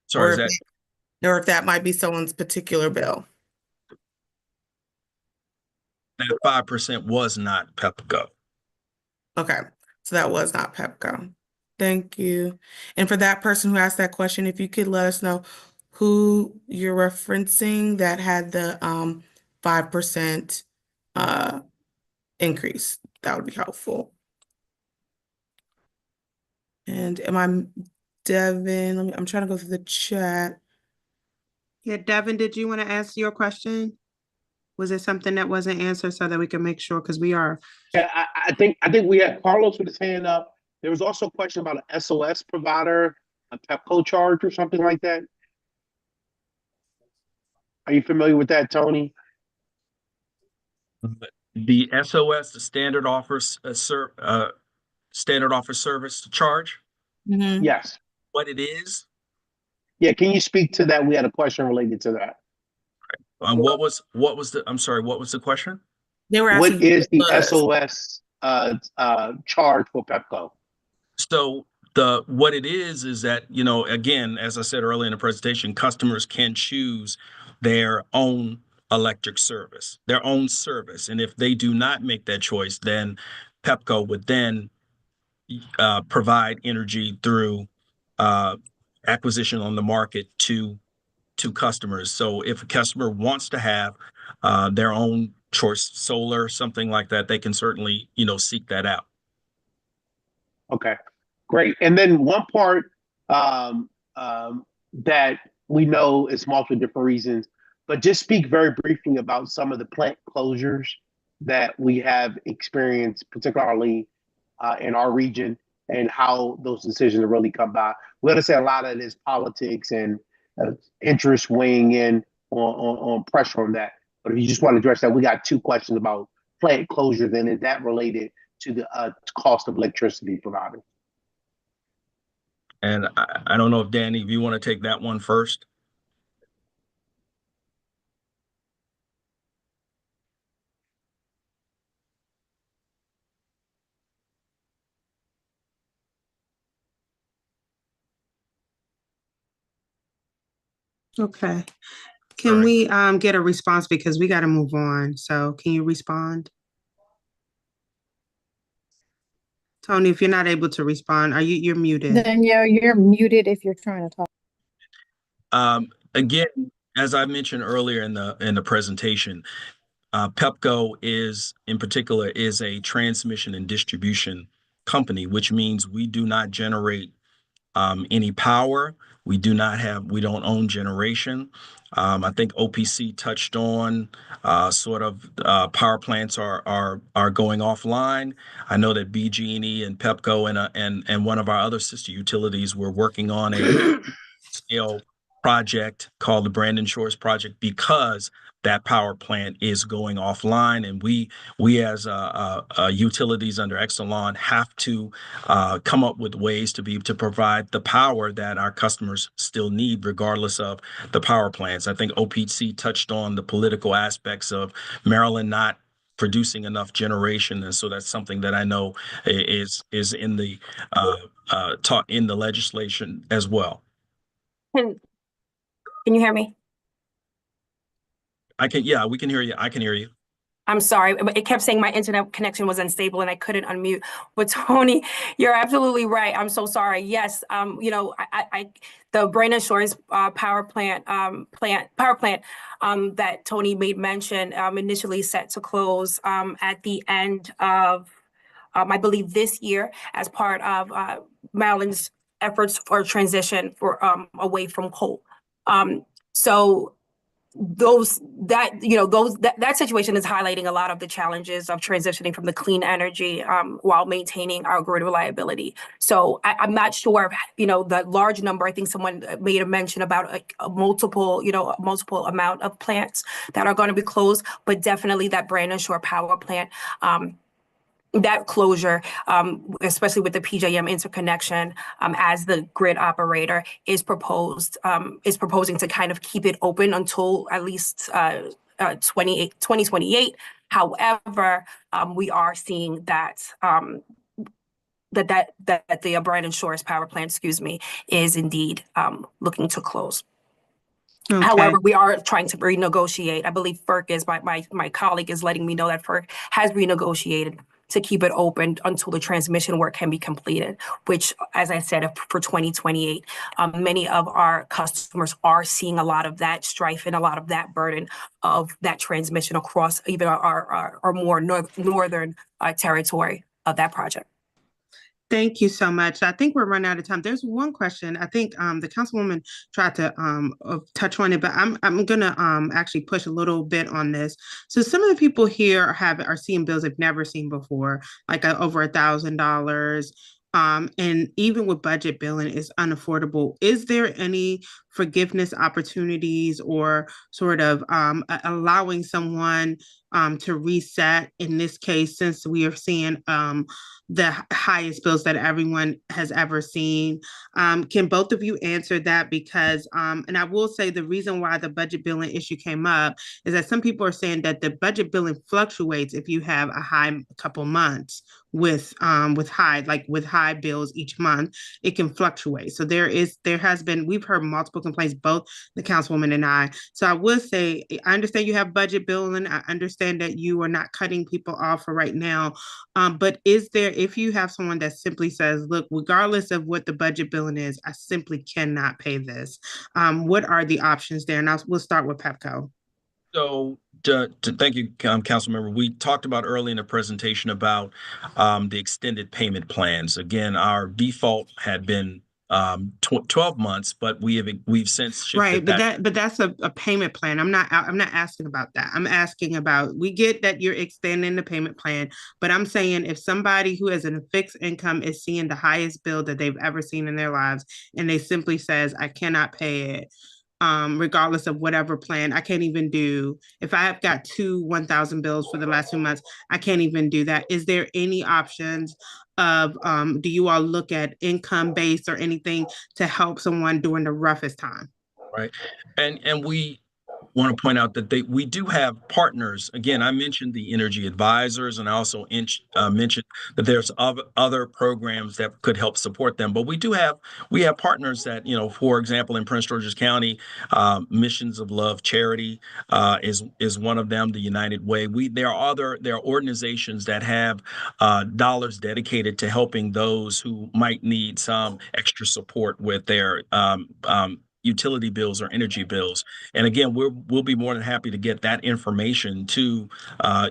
Sorry, or if that might be someone's particular bill. That 5% was not Pepco. Okay, so that was not Pepco. Thank you. And for that person who asked that question, if you could let us know who you're referencing that had the 5% increase, that would be helpful. And Devin, I'm trying to go through the chat. Yeah, Devin, did you want to ask your question? Was it something that wasn't answered so that we can make sure, because we are. Yeah, I think we had Carlos with his hand up. There was also a question about an SOS provider, a Pepco charge or something like that. Are you familiar with that, Tony? The SOS, the standard offer service charge? Mm-hmm. Yes. What it is? Yeah, can you speak to that? We had a question related to that. What was the question? They were asking what is the SOS charge for Pepco? So what it is that, again, as I said earlier in the presentation, customers can choose their own electric service, their own service. And if they do not make that choice, then Pepco would then provide energy through acquisition on the market to customers. So if a customer wants to have their own choice, solar, something like that, they can certainly, seek that out. Okay, great. And then one part that we know is multiple different reasons, but just speak very briefly about some of the plant closures that we have experienced, particularly in our region, and how those decisions really come by. We got to say a lot of it is politics and interest weighing in on pressure on that. But if you just want to address that, we got two questions about plant closures, and is that related to the cost of electricity provided? And I don't know if Danny, if you want to take that one first. Okay. Can we get a response, because we got to move on? So can you respond? Tony, if you're not able to respond, you're muted. Then you're muted if you're trying to talk. Again, as I mentioned earlier in the presentation, Pepco in particular is a transmission and distribution company, which means we do not generate any power. We don't own generation. I think OPC touched on power plants are going offline. I know that BG&E and Pepco and one of our other sister utilities were working on a scale project called the Brandon Shores project because that power plant is going offline, and we as utilities under Exelon have to come up with ways to be able to provide the power that our customers still need, regardless of the power plants. I think OPC touched on the political aspects of Maryland not producing enough generation, and so that's something that I know is in the talk in the legislation as well. Can you hear me? Yeah, we can hear you. I can hear you. I'm sorry, but it kept saying my internet connection was unstable and I couldn't unmute. But Tony, you're absolutely right. I'm so sorry. Yes, you know, the Brain Assurance power plant that Tony made mention initially set to close at the end of I believe this year as part of Maryland's efforts for transition for away from coal. So that situation is highlighting a lot of the challenges of transitioning from the clean energy while maintaining our grid reliability. So I'm not sure, the large number. I think someone made a mention about a multiple amount of plants that are going to be closed, but definitely that Brandon Shore power plant. That closure, especially with the PJM interconnection, as the grid operator, is proposing to kind of keep it open until at least 2028. However, we are seeing that the Brandon Shores power plant, is indeed looking to close. Okay. However, we are trying to renegotiate. I believe FERC is my colleague is letting me know that FERC has renegotiated to keep it open until the transmission work can be completed, which, as I said, for 2028, many of our customers are seeing a lot of that strife and a lot of that burden of that transmission across even our more northern territory of that project. Thank you so much. I think we're running out of time. There's one question. I think the councilwoman tried to touch on it, but I'm gonna actually push a little bit on this. So some of the people here are seeing bills they've never seen before, like over $1,000. And even with budget billing, it's unaffordable. Is there any forgiveness opportunities or sort of allowing someone to reset in this case, since we are seeing the highest bills that everyone has ever seen? Can both of you answer that? Because, and I will say the reason why the budget billing issue came up is that some people are saying that the budget billing fluctuates if you have a high couple months with high bills each month. It can fluctuate. So we've heard multiple complaints, both the councilwoman and I. So I would say, I understand you have budget billing. I understand that you are not cutting people off for right now. But if you have someone that simply says, look, regardless of what the budget billing is, I simply cannot pay this. What are the options there? And we'll start with Pepco. So thank you, council member. We talked about early in the presentation about the extended payment plans. Again, our default had been 12 months, but we've since shifted. Right, but that's a payment plan. I'm not asking about that. I'm asking about, we get that you're extending the payment plan, but I'm saying if somebody who has a fixed income is seeing the highest bill that they've ever seen in their lives, and they simply says, I cannot pay it, regardless of whatever plan. I can't even do, if I have got 1,000 bills for the last 2 months, I can't even do that. Is there any options of, do you all look at income based or anything to help someone during the roughest time? Right. And we want to point out that we do have partners. Again, I mentioned the energy advisors, and I also mentioned that there's other programs that could help support them. But we have partners that, for example, in Prince George's County, Missions of Love Charity is one of them. The United Way. There are organizations that have dollars dedicated to helping those who might need some extra support with their utility bills or energy bills. And again, we'll be more than happy to get that information to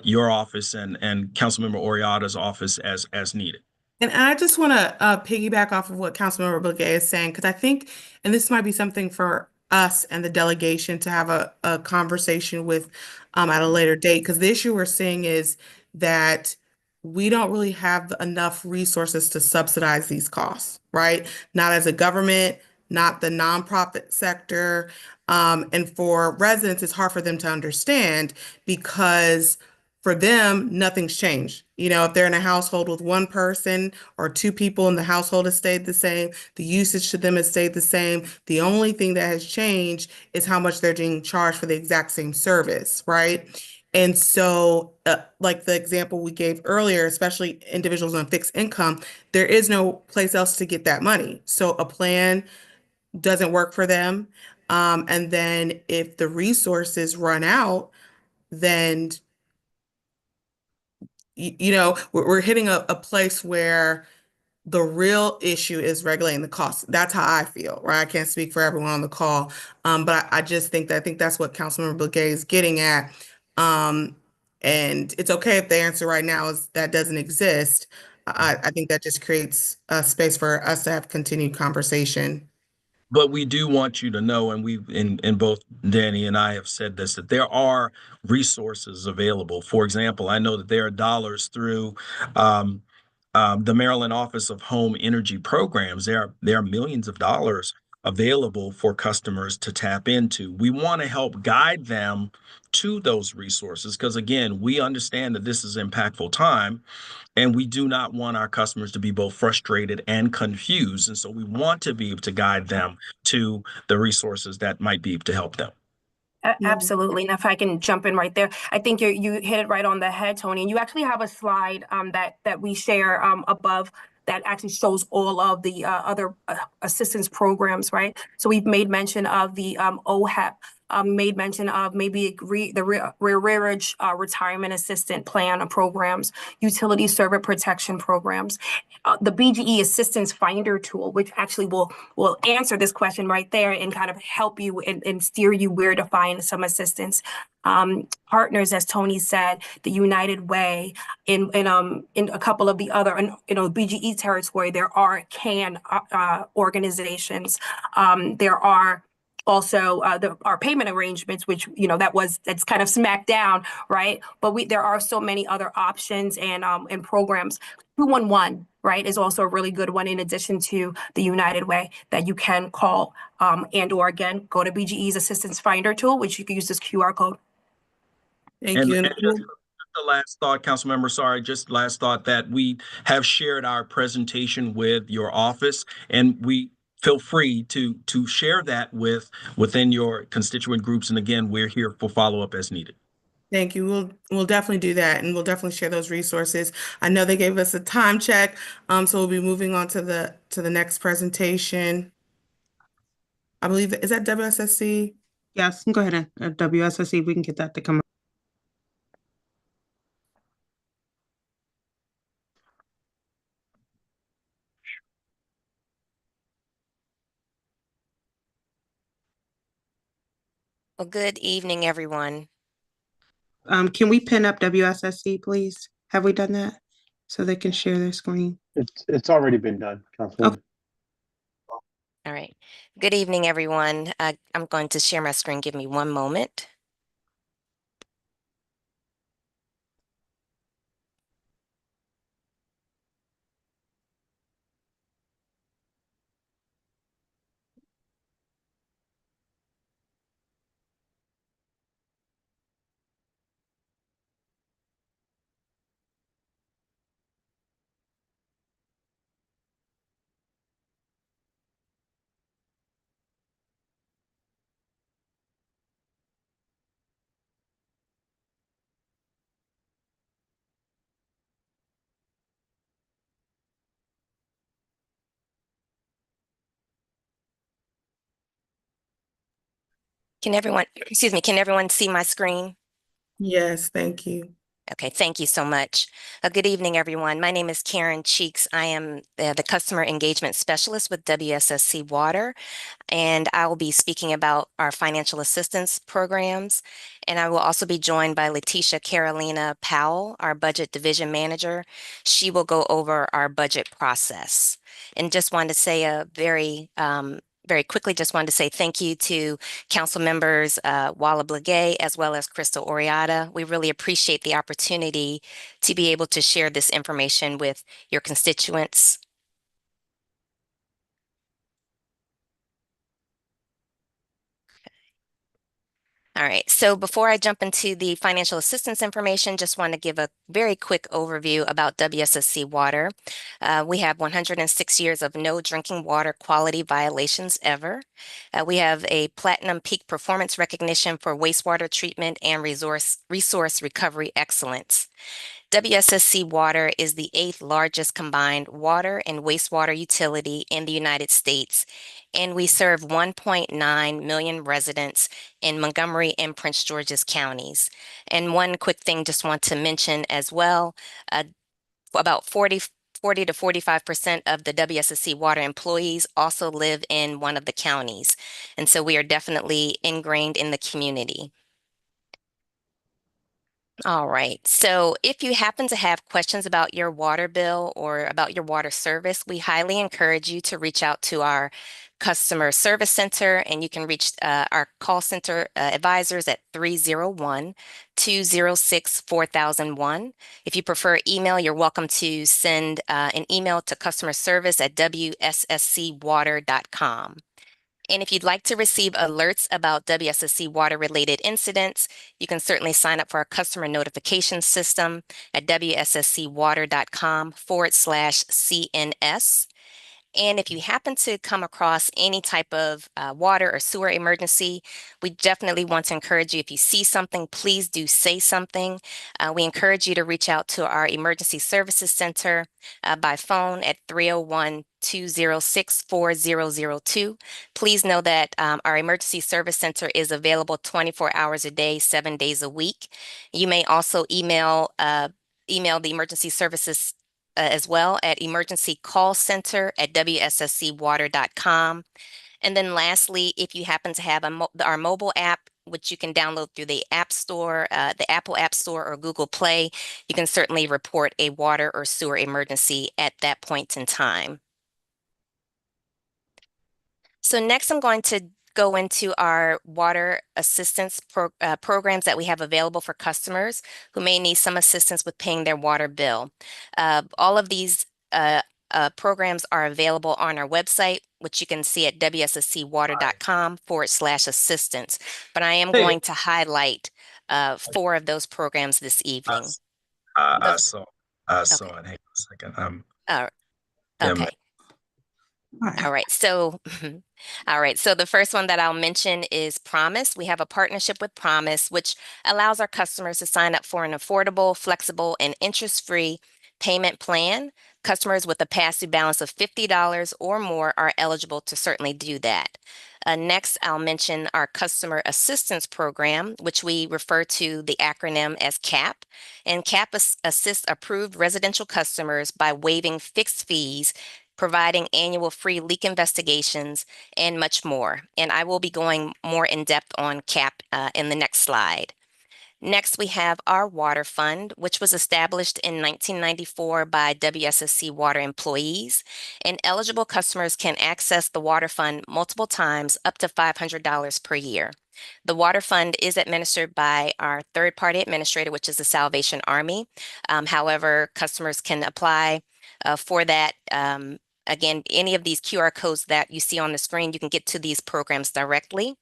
your office and Councilmember Oriada's office as needed. And I just want to piggyback off of what Councilmember Blagay is saying, because I think, and this might be something for us and the delegation to have a conversation with at a later date, because the issue we're seeing is that we don't really have enough resources to subsidize these costs, right? Not as a government, not the nonprofit sector. And for residents, it's hard for them to understand because for them, nothing's changed. You know, if they're in a household with one person or two people and the household has stayed the same, the usage to them has stayed the same. The only thing that has changed is how much they're being charged for the exact same service, right? And so, like the example we gave earlier, especially individuals on fixed income, there is no place else to get that money. So a plan doesn't work for them. And then if the resources run out, then you know, we're hitting a place where the real issue is regulating the cost. That's how I feel, right? I can't speak for everyone on the call, but I just think that's what Councilmember Begay is getting at. And it's okay if the answer right now is that doesn't exist. I think that just creates a space for us to have continued conversation. But we do want you to know, and we've in both Danny and I have said this, that there are resources available. For example, I know that there are dollars through the Maryland Office of Home Energy Programs. There are millions of dollars available for customers to tap into. We want to help guide them to those resources because, again, we understand that this is impactful time. And we do not want our customers to be both frustrated and confused. And so we want to be able to guide them to the resources that might be able to help them. Absolutely. And if I can jump in right there, I think you hit it right on the head, Tony. And you actually have a slide that we share above that actually shows all of the other assistance programs, right? So we've made mention of the OHEP, made mention of maybe the rearage retirement assistant plan programs, utility server protection programs, the BGE assistance finder tool, which actually will answer this question right there and kind of help you and steer you where to find some assistance. Partners, as Tony said, the United Way, in a couple of the other, BGE territory, there are CAN organizations. There are also our payment arrangements, which that's kind of smacked down, right? But there are so many other options and programs. 211, right, is also a really good one in addition to the United Way that you can call and or again go to BGE's assistance finder tool, which you can use this QR code. Thank you. And just the last thought, council member, sorry, just last thought that we have shared our presentation with your office, and we feel free to share that within your constituent groups. And again, we're here for follow-up as needed. Thank you. We'll definitely do that, and we'll definitely share those resources. I know they gave us a time check, so we'll be moving on to the next presentation. I believe is that WSSC? Yes, go ahead and WSSC. We can get that to come up. Well, good evening, everyone. Can we pin up WSSC, please? Have we done that so they can share their screen? It's already been done, Councilwoman. Okay. All right. Good evening, everyone. I'm going to share my screen. Give me one moment. Can everyone see my screen? Yes, thank you. Okay, thank you so much. Good evening, everyone. My name is Karen Cheeks. I am the Customer Engagement Specialist with WSSC Water, and I will be speaking about our financial assistance programs. And I will also be joined by Letitia Carolina Powell, our Budget Division Manager. She will go over our budget process. And just wanted to say very quickly, just wanted to say thank you to Council members Walla Blagay as well as Crystal Oriata. We really appreciate the opportunity to be able to share this information with your constituents. All right, so before I jump into the financial assistance information, just want to give a very quick overview about WSSC Water. We have 106 years of no drinking water quality violations ever. We have a platinum peak performance recognition for wastewater treatment and resource recovery excellence. WSSC Water is the 8th largest combined water and wastewater utility in the United States, and we serve 1.9 million residents in Montgomery and Prince George's counties. And one quick thing just want to mention as well, about 40 to 45% of the WSSC Water employees also live in one of the counties. And so we are definitely ingrained in the community. All right. So if you happen to have questions about your water bill or about your water service, we highly encourage you to reach out to our customer service center, and you can reach our call center advisors at 301-206-4001. If you prefer email, you're welcome to send an email to customer service at wsscwater.com. And if you'd like to receive alerts about WSSC water-related incidents, you can certainly sign up for our customer notification system at wsscwater.com/CNS. And if you happen to come across any type of water or sewer emergency, we definitely want to encourage you, if you see something, please do say something. We encourage you to reach out to our Emergency Services Center by phone at 301-206-4002. Please know that our Emergency Service Center is available 24 hours a day, 7 days a week. You may also email the Emergency Services as well at emergencycallcenter@wsscwater.com. And then lastly, if you happen to have our mobile app, which you can download through the App Store, the Apple App Store or Google Play, you can certainly report a water or sewer emergency at that point in time. So next I'm going to go into our water assistance programs that we have available for customers who may need some assistance with paying their water bill. All of these programs are available on our website, which you can see at wsscwater.com/assistance. But I am going to highlight 4 of those programs this evening. I saw Okay. it. Hang on a second. Okay. All right. So the first one that I'll mention is Promise. We have a partnership with Promise, which allows our customers to sign up for an affordable, flexible, and interest-free payment plan. Customers with a past due balance of $50 or more are eligible to certainly do that. Next, I'll mention our Customer Assistance Program, which we refer to the acronym as CAP. And CAP assists approved residential customers by waiving fixed fees, providing annual free leak investigations, and much more. And I will be going more in depth on CAP in the next slide. Next, we have our Water Fund, which was established in 1994 by WSSC Water employees, and eligible customers can access the Water Fund multiple times, up to $500 per year. The Water Fund is administered by our third-party administrator, which is the Salvation Army. However, customers can apply for that. Again, any of these QR codes that you see on the screen, you can get to these programs directly.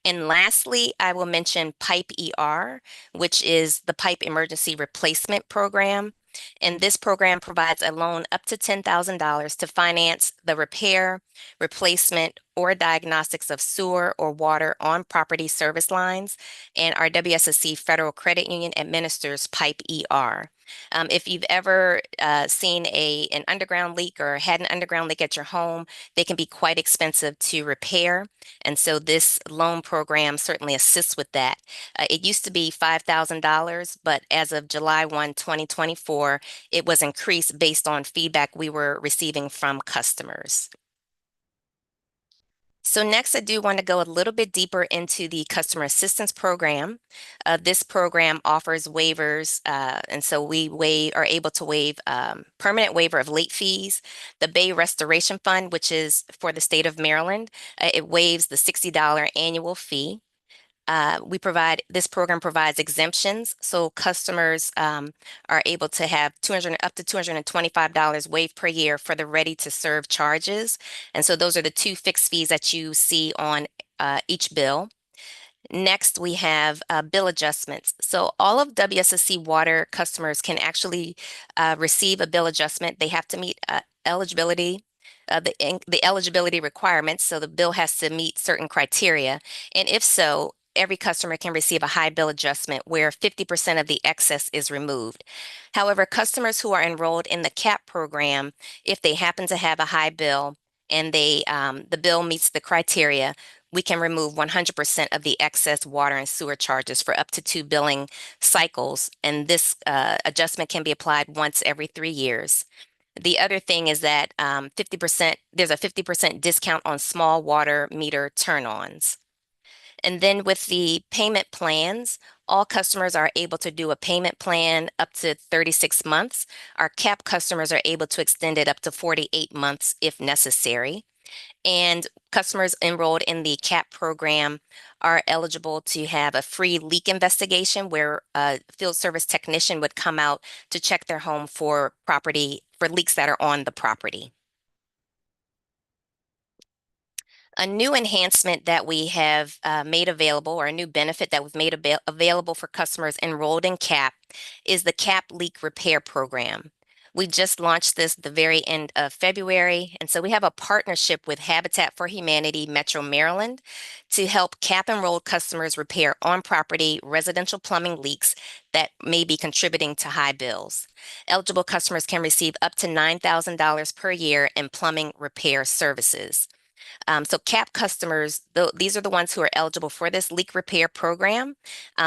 And lastly, I will mention PIPE ER, which is the Pipe Emergency Replacement Program. And this program provides a loan up to $10,000 to finance the repair, replacement, or diagnostics of sewer or water on property service lines. And our WSSC Federal Credit Union administers PIPE ER. If you've ever seen an underground leak or had an underground leak at your home, they can be quite expensive to repair. And so this loan program certainly assists with that. It used to be $5,000, but as of July 1, 2024, it was increased based on feedback we were receiving from customers. So next, I do want to go a little bit deeper into the Customer Assistance Program. This program offers waivers, and so we are able to waive permanent waiver of late fees. The Bay Restoration Fund, which is for the state of Maryland, it waives the $60 annual fee. This program provides exemptions, so customers are able to have up to $225 waived per year for the ready-to-serve charges. And so those are the 2 fixed fees that you see on each bill. Next, we have bill adjustments. So all of WSSC Water customers can actually receive a bill adjustment. They have to meet eligibility, the eligibility requirements. So the bill has to meet certain criteria. And if so, every customer can receive a high bill adjustment where 50% of the excess is removed. However, customers who are enrolled in the CAP program, if they happen to have a high bill and the bill meets the criteria, we can remove 100% of the excess water and sewer charges for up to 2 billing cycles. And this adjustment can be applied once every 3 years. The other thing is that 50%, there's a 50% discount on small water meter turn-ons. And then with the payment plans, all customers are able to do a payment plan up to 36 months. Our CAP customers are able to extend it up to 48 months if necessary. And customers enrolled in the CAP program are eligible to have a free leak investigation where a field service technician would come out to check their home for leaks that are on the property. A new enhancement that we have made available, or a new benefit that we've made available for customers enrolled in CAP, is the CAP Leak Repair Program. We just launched this the very end of February, and so we have a partnership with Habitat for Humanity Metro Maryland to help CAP enrolled customers repair on-property residential plumbing leaks that may be contributing to high bills. Eligible customers can receive up to $9,000 per year in plumbing repair services. So CAP customers, these are the ones who are eligible for this leak repair program.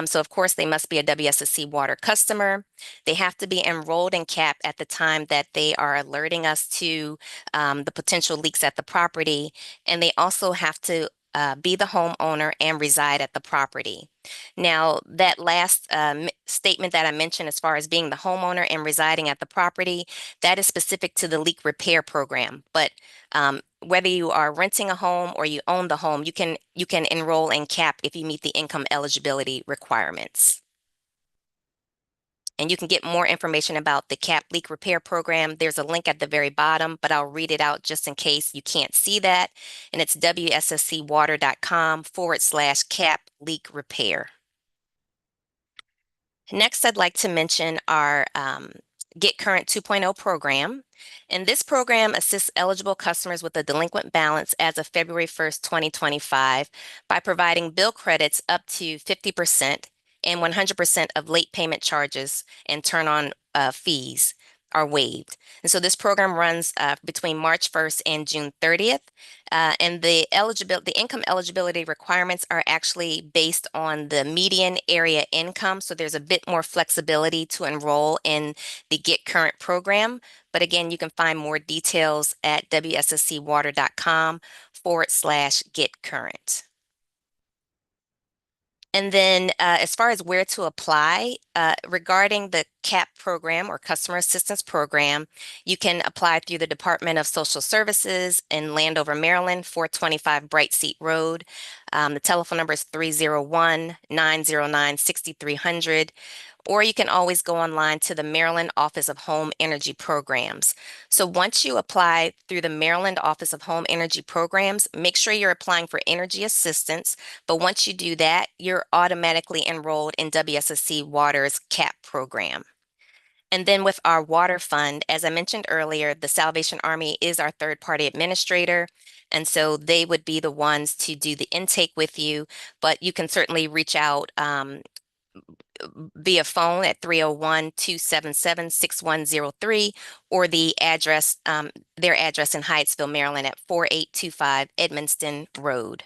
So of course, they must be a WSSC Water customer. They have to be enrolled in CAP at the time that they are alerting us to the potential leaks at the property. And they also have to be the homeowner and reside at the property. Now, that last statement that I mentioned as far as being the homeowner and residing at the property, that is specific to the leak repair program. But whether you are renting a home or you own the home, you can enroll in CAP if you meet the income eligibility requirements. And you can get more information about the CAP Leak Repair Program. There's a link at the very bottom, but I'll read it out just in case you can't see that. And it's wsscwater.com/CAP Leak Repair. Next, I'd like to mention our Get Current 2.0 program. And this program assists eligible customers with a delinquent balance as of February 1st, 2025 by providing bill credits up to 50% and 100% of late payment charges and turn-on fees are waived. And so this program runs between March 1st and June 30th. And the income eligibility requirements are actually based on the median area income. So there's a bit more flexibility to enroll in the Get Current program. But again, you can find more details at wsscwater.com/Get Current. And then as far as where to apply, regarding the CAP program or Customer Assistance Program, you can apply through the Department of Social Services in Landover, Maryland, 425 Bright Seat Road. The telephone number is 301-909-6300. Or you can always go online to the Maryland Office of Home Energy Programs. So once you apply through the Maryland Office of Home Energy Programs, make sure you're applying for energy assistance. But once you do that, you're automatically enrolled in WSSC Water's CAP program. And then with our water fund, as I mentioned earlier, the Salvation Army is our third-party administrator. And so they would be the ones to do the intake with you. But you can certainly reach out via phone at 301-277-6103 or their address in Hyattsville, Maryland at 4825 Edmonston Road.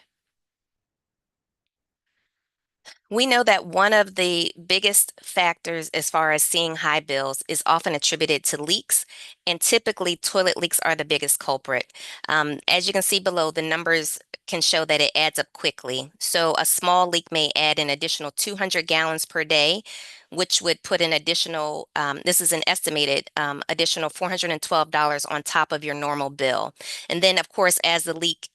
We know that one of the biggest factors as far as seeing high bills is often attributed to leaks, and typically toilet leaks are the biggest culprit. As you can see below, the numbers can show that it adds up quickly. So a small leak may add an additional 200 gallons per day, which would put an additional, this is an estimated additional $412 on top of your normal bill. And then of course, as the leak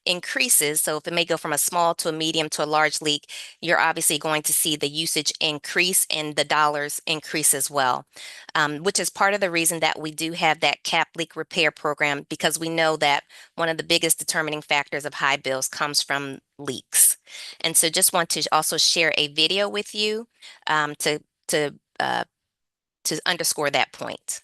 increases, so if it may go from a small to a medium to a large leak, you're obviously going to see the usage increase and the dollars increase as well, which is part of the reason that we do have that CAP leak repair program, because we know that one of the biggest determining factors of high bills comes from leaks. And so just want to also share a video with you to underscore that point.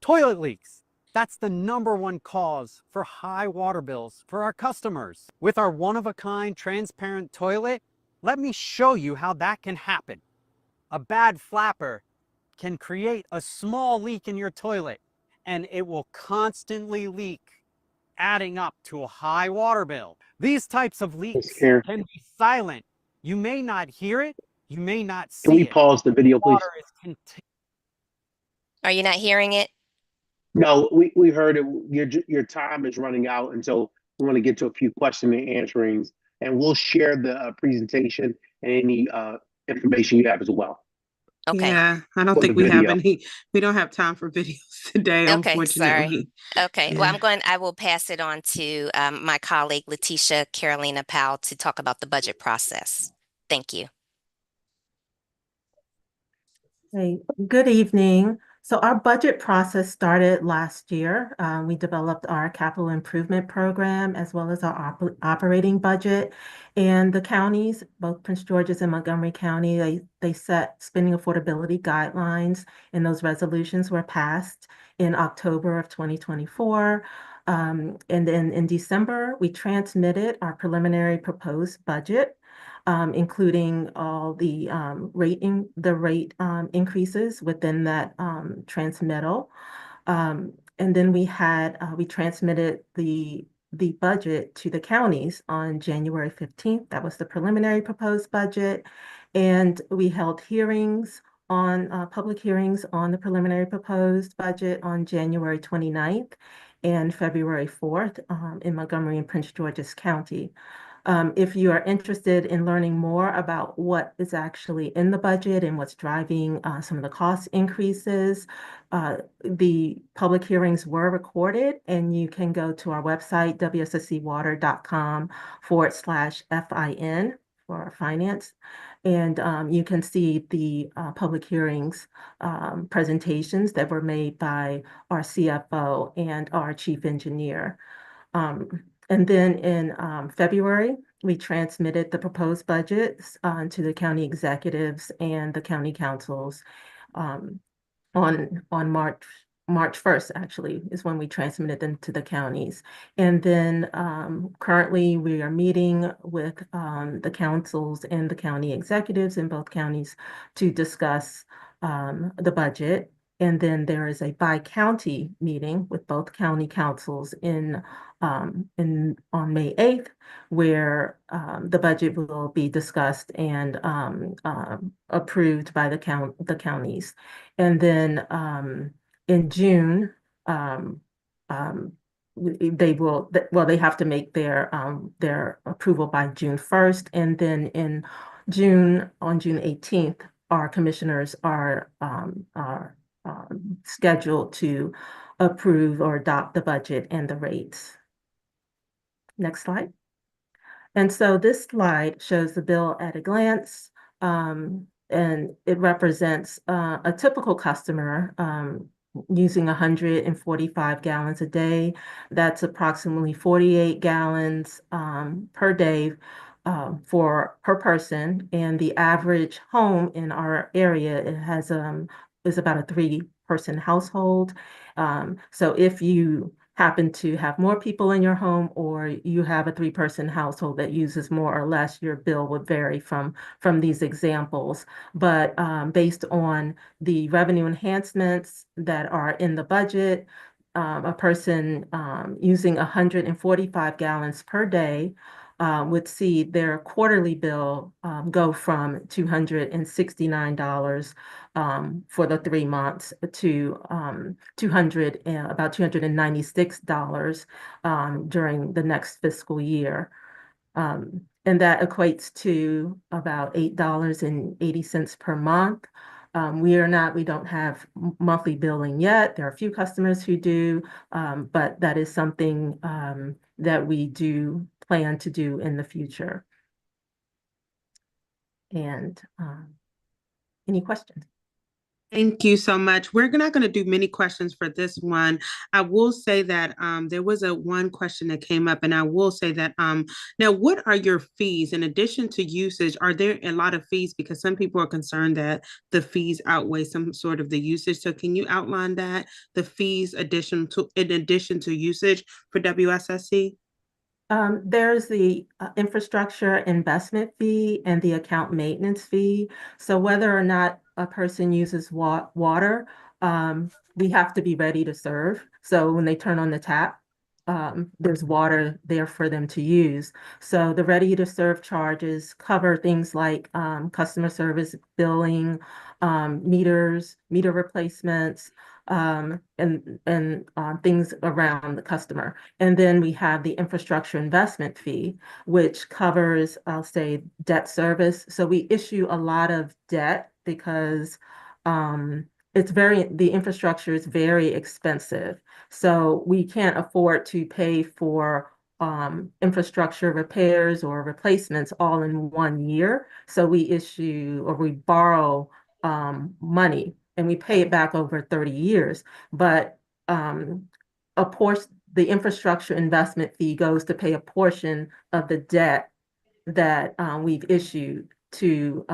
Toilet leaks. That's the #1 cause for high water bills for our customers. With our one-of-a-kind transparent toilet, let me show you how that can happen. A bad flapper can create a small leak in your toilet, and it will constantly leak, adding up to a high water bill. These types of leaks can be silent. You may not hear it, you may not see it. Can we pause the video, please? Are you not hearing it? No, we heard it. Your time is running out, and so we want to get to a few question and answerings, and we'll share the presentation and any information you have as well. Okay. Yeah, I don't think we have any. We don't have time for videos today, Okay, unfortunately. sorry. Okay, Yeah. well, I will pass it on to my colleague, Letitia Carolina Powell, to talk about the budget process. Thank you. Hey, good evening. So our budget process started last year. We developed our capital improvement program as well as our operating budget. And the counties, both Prince George's and Montgomery County, they set spending affordability guidelines, and those resolutions were passed in October of 2024. And then in December, we transmitted our preliminary proposed budget, including all the rate increases within that transmittal. And then we transmitted the budget to the counties on January 15th. That was the preliminary proposed budget. And we held hearings on public hearings on the preliminary proposed budget on January 29th and February 4th in Montgomery and Prince George's County. If you are interested in learning more about what is actually in the budget and what's driving some of the cost increases, the public hearings were recorded, and you can go to our website, wsscwater.com/FIN for finance. And you can see the public hearings presentations that were made by our CFO and our chief engineer. And then in February, we transmitted the proposed budgets to the county executives and the county councils on March 1st, actually, is when we transmitted them to the counties. And then currently we are meeting with the councils and the county executives in both counties to discuss the budget. And then there is a bi-county meeting with both county councils on May 8th, where the budget will be discussed and approved by the counties. And then in June, they have to make their approval by June 1st, and then on June 18th, our commissioners are scheduled to approve or adopt the budget and the rates. Next slide. And so this slide shows the bill at a glance, and it represents a typical customer using 145 gallons a day. That's approximately 48 gallons per day per person. And the average home in our area is about a 3-person household. So if you happen to have more people in your home, or you have a 3-person household that uses more or less, your bill would vary from these examples. But based on the revenue enhancements that are in the budget, a person using 145 gallons per day would see their quarterly bill go from $269 for the 3 months to about $296 during the next fiscal year. And that equates to about $8.80 per month. We don't have monthly billing yet. There are a few customers who do, but that is something that we do plan to do in the future. And any questions? Thank you so much. We're not going to do many questions for this one. I will say that there was one question that came up, and I will say that now, what are your fees in addition to usage? Are there a lot of fees? Because some people are concerned that the fees outweigh some sort of the usage. So, can you outline that the fees in addition to usage for WSSC? There's the infrastructure investment fee and the account maintenance fee. So whether or not a person uses water, we have to be ready to serve. So when they turn on the tap, there's water there for them to use. So the ready to serve charges cover things like customer service billing, meter replacements, and things around the customer. And then we have the infrastructure investment fee, which covers, I'll say, debt service. So we issue a lot of debt because the infrastructure is very expensive. So we can't afford to pay for infrastructure repairs or replacements all in 1 year. So we borrow money and we pay it back over 30 years. But a portion, the infrastructure investment fee goes to pay a portion of the debt that we've issued to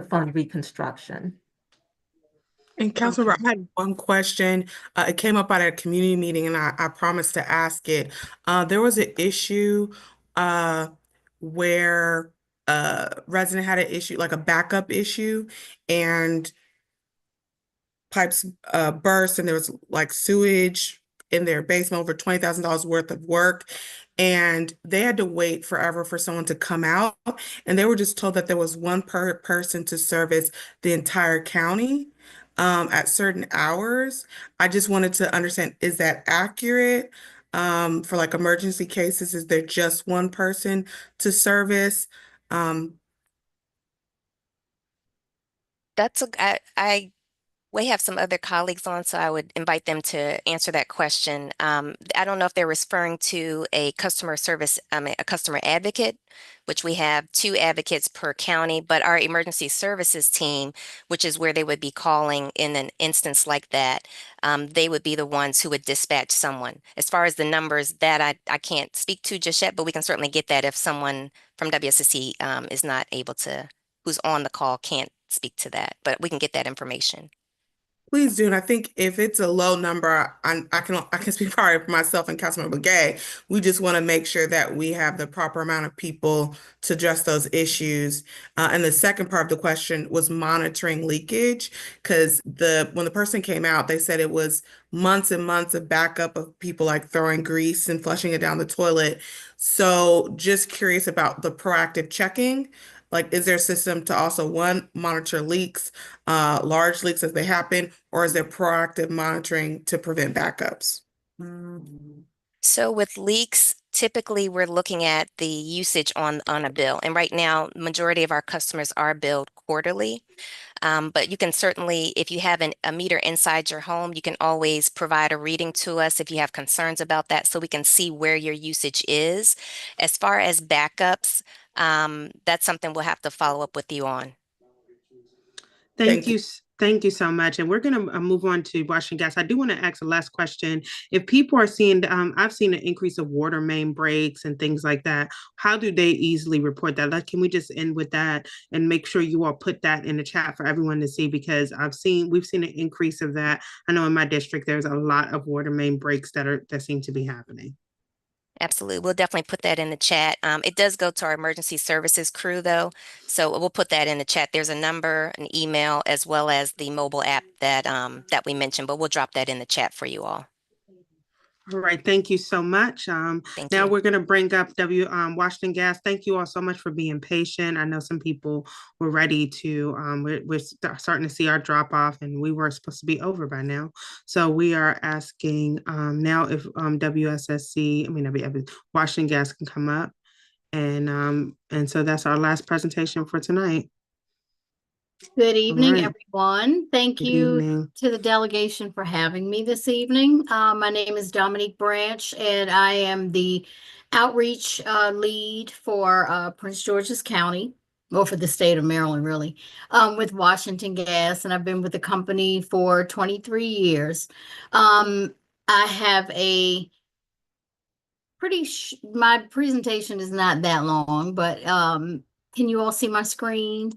fund reconstruction. And Councilmember, I had one question. It came up at a community meeting, and I promised to ask it. There was an issue where a resident had an issue, like a backup issue, and pipes burst, and there was like sewage in their basement, over $20,000 worth of work. And they had to wait forever for someone to come out. And they were just told that there was one person to service the entire county at certain hours. I just wanted to understand, is that accurate? For like emergency cases, is there just one person to service? We have some other colleagues on, so I would invite them to answer that question. I don't know if they're referring to a customer advocate, which we have 2 advocates per county, but our emergency services team, which is where they would be calling in an instance like that, they would be the ones who would dispatch someone. As far as the numbers, that I can't speak to just yet, but we can certainly get that if someone from WSSC is not able to, who's on the call, can't speak to that, but we can get that information. Please do. And I think if it's a low number, I can speak probably for myself and Councilmember Gay. We just want to make sure that we have the proper amount of people to address those issues. And the second part of the question was monitoring leakage, because when the person came out, they said it was months and months of backup of people like throwing grease and flushing it down the toilet. So just curious about the proactive checking. Like, is there a system to also, one, monitor leaks, large leaks as they happen, or is there proactive monitoring to prevent backups? So with leaks, typically we're looking at the usage on a bill. And right now, majority of our customers are billed quarterly. But you can certainly, if you have a meter inside your home, you can always provide a reading to us if you have concerns about that, so we can see where your usage is. As far as backups, that's something we'll have to follow up with you on. Thank you. Thank you so much. And we're going to move on to Washington Gas. I do want to ask the last question. If people are seeing, I've seen an increase of water main breaks and things like that. How do they easily report that? Like, can we just end with that and make sure you all put that in the chat for everyone to see? Because we've seen an increase of that. I know in my district, there's a lot of water main breaks that seem to be happening. Absolutely. We'll definitely put that in the chat. It does go to our emergency services crew, though. So we'll put that in the chat. There's a number, an email, as well as the mobile app that we mentioned, but we'll drop that in the chat for you all. All right. Thank you so much. Now we're going to bring up Washington Gas. Thank you all so much for being patient. I know some people were ready to, we're starting to see our drop off, and we were supposed to be over by now. So we are asking now if Washington Gas can come up. And so that's our last presentation for tonight. Good evening, everyone. Thank you to the delegation for having me this evening. My name is Dominique Branch, and I am the outreach lead for Prince George's County. or for the state of Maryland, really, with Washington Gas, and I've been with the company for 23 years. I have a my presentation is not that long, but can you all see my screen?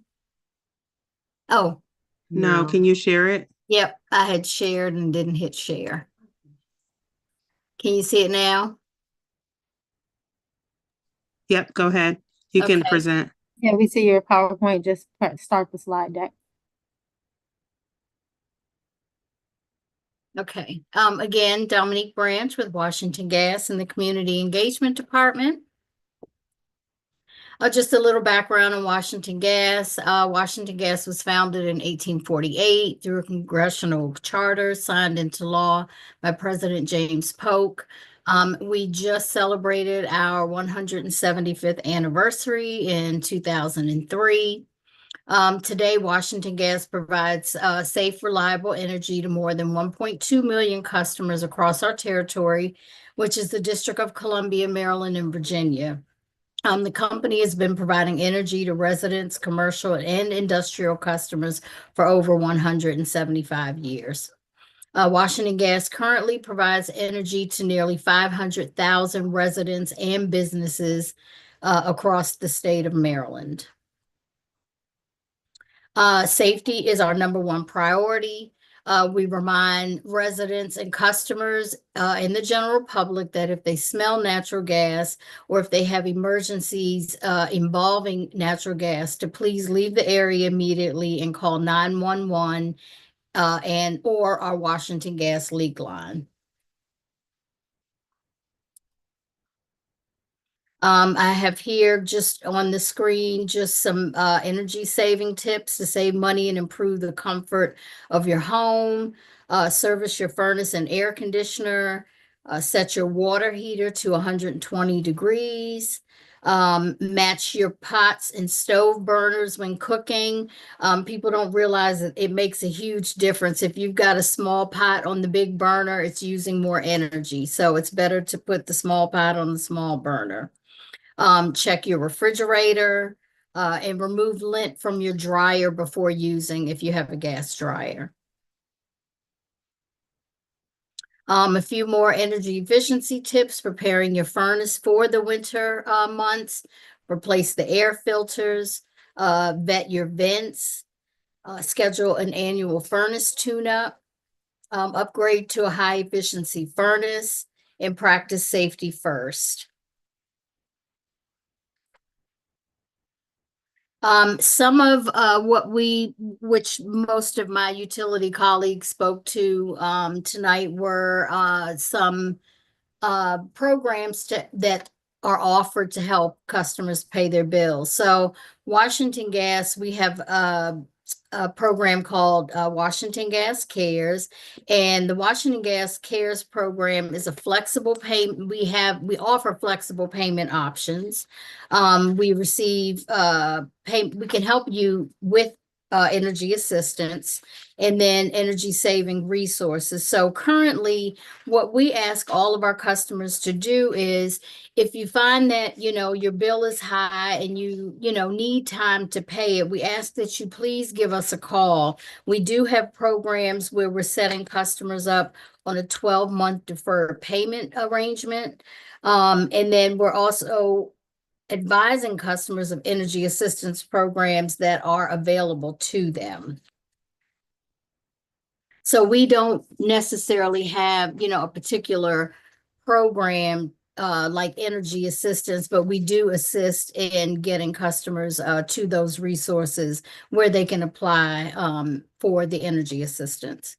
Oh, no. Can you share it? Yep, I had shared and didn't hit share. Can you see it now? Yep, go ahead. You can present. Yeah, we see your PowerPoint. Just start the slide deck. Okay. Again, Dominique Branch with Washington Gas and the Community Engagement Department. Just a little background on Washington Gas. Washington Gas was founded in 1848 through a congressional charter signed into law by President James Polk. We just celebrated our 175th anniversary in 2003. Today, Washington Gas provides safe, reliable energy to more than 1.2 million customers across our territory, which is the District of Columbia, Maryland, and Virginia. The company has been providing energy to residents, commercial, and industrial customers for over 175 years. Washington Gas currently provides energy to nearly 500,000 residents and businesses across the state of Maryland. Safety is our number one priority. We remind residents and customers and the general public that if they smell natural gas or if they have emergencies involving natural gas, to please leave the area immediately and call 911 or our Washington Gas leak line. I have here just on the screen just some energy saving tips to save money and improve the comfort of your home. Service your furnace and air conditioner. Set your water heater to 120 degrees. Match your pots and stove burners when cooking. People don't realize that it makes a huge difference. If you've got a small pot on the big burner, it's using more energy. So it's better to put the small pot on the small burner. Check your refrigerator and remove lint from your dryer before using if you have a gas dryer. A few more energy efficiency tips: preparing your furnace for the winter months, replace the air filters, vet your vents, schedule an annual furnace tune-up, upgrade to a high efficiency furnace, and practice safety first. Some of which most of my utility colleagues spoke to tonight were some programs that are offered to help customers pay their bills. So Washington Gas, we have a program called Washington Gas Cares, and the Washington Gas Cares program is a flexible payment. We offer flexible payment options. We receive we can help you with energy assistance and then energy saving resources. So currently, what we ask all of our customers to do is, if you find that, your bill is high and you need time to pay it, we ask that you please give us a call. We do have programs where we're setting customers up on a 12-month deferred payment arrangement. And then we're also advising customers of energy assistance programs that are available to them. So we don't necessarily have, a particular program like energy assistance, but we do assist in getting customers to those resources where they can apply for the energy assistance.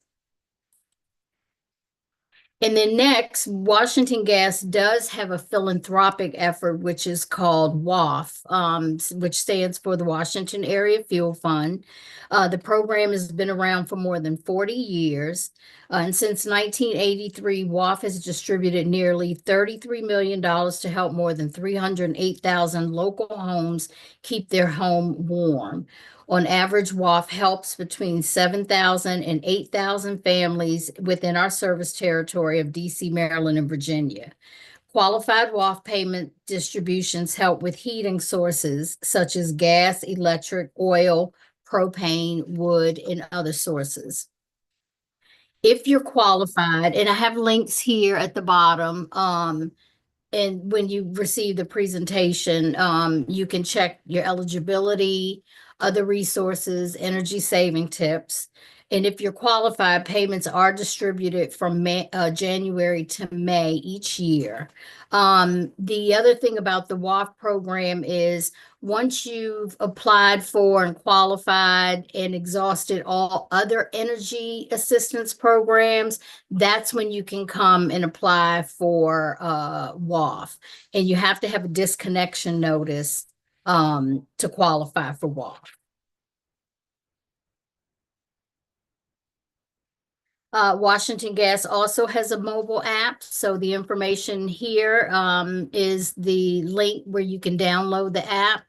And then next, Washington Gas does have a philanthropic effort, which is called WAF, which stands for the Washington Area Fuel Fund. The program has been around for more than 40 years. And since 1983, WAF has distributed nearly $33 million to help more than 308,000 local homes keep their home warm. On average, WAF helps between 7,000 and 8,000 families within our service territory of DC, Maryland, and Virginia. Qualified WAF payment distributions help with heating sources such as gas, electric, oil, propane, wood, and other sources. If you're qualified, and I have links here at the bottom, and when you receive the presentation, you can check your eligibility, other resources, energy saving tips. And if you're qualified, payments are distributed from January to May each year. The other thing about the WAF program is once you've applied for and qualified and exhausted all other energy assistance programs, that's when you can come and apply for WAF. And you have to have a disconnection notice to qualify for WAF. Washington Gas also has a mobile app. So the information here is the link where you can download the app.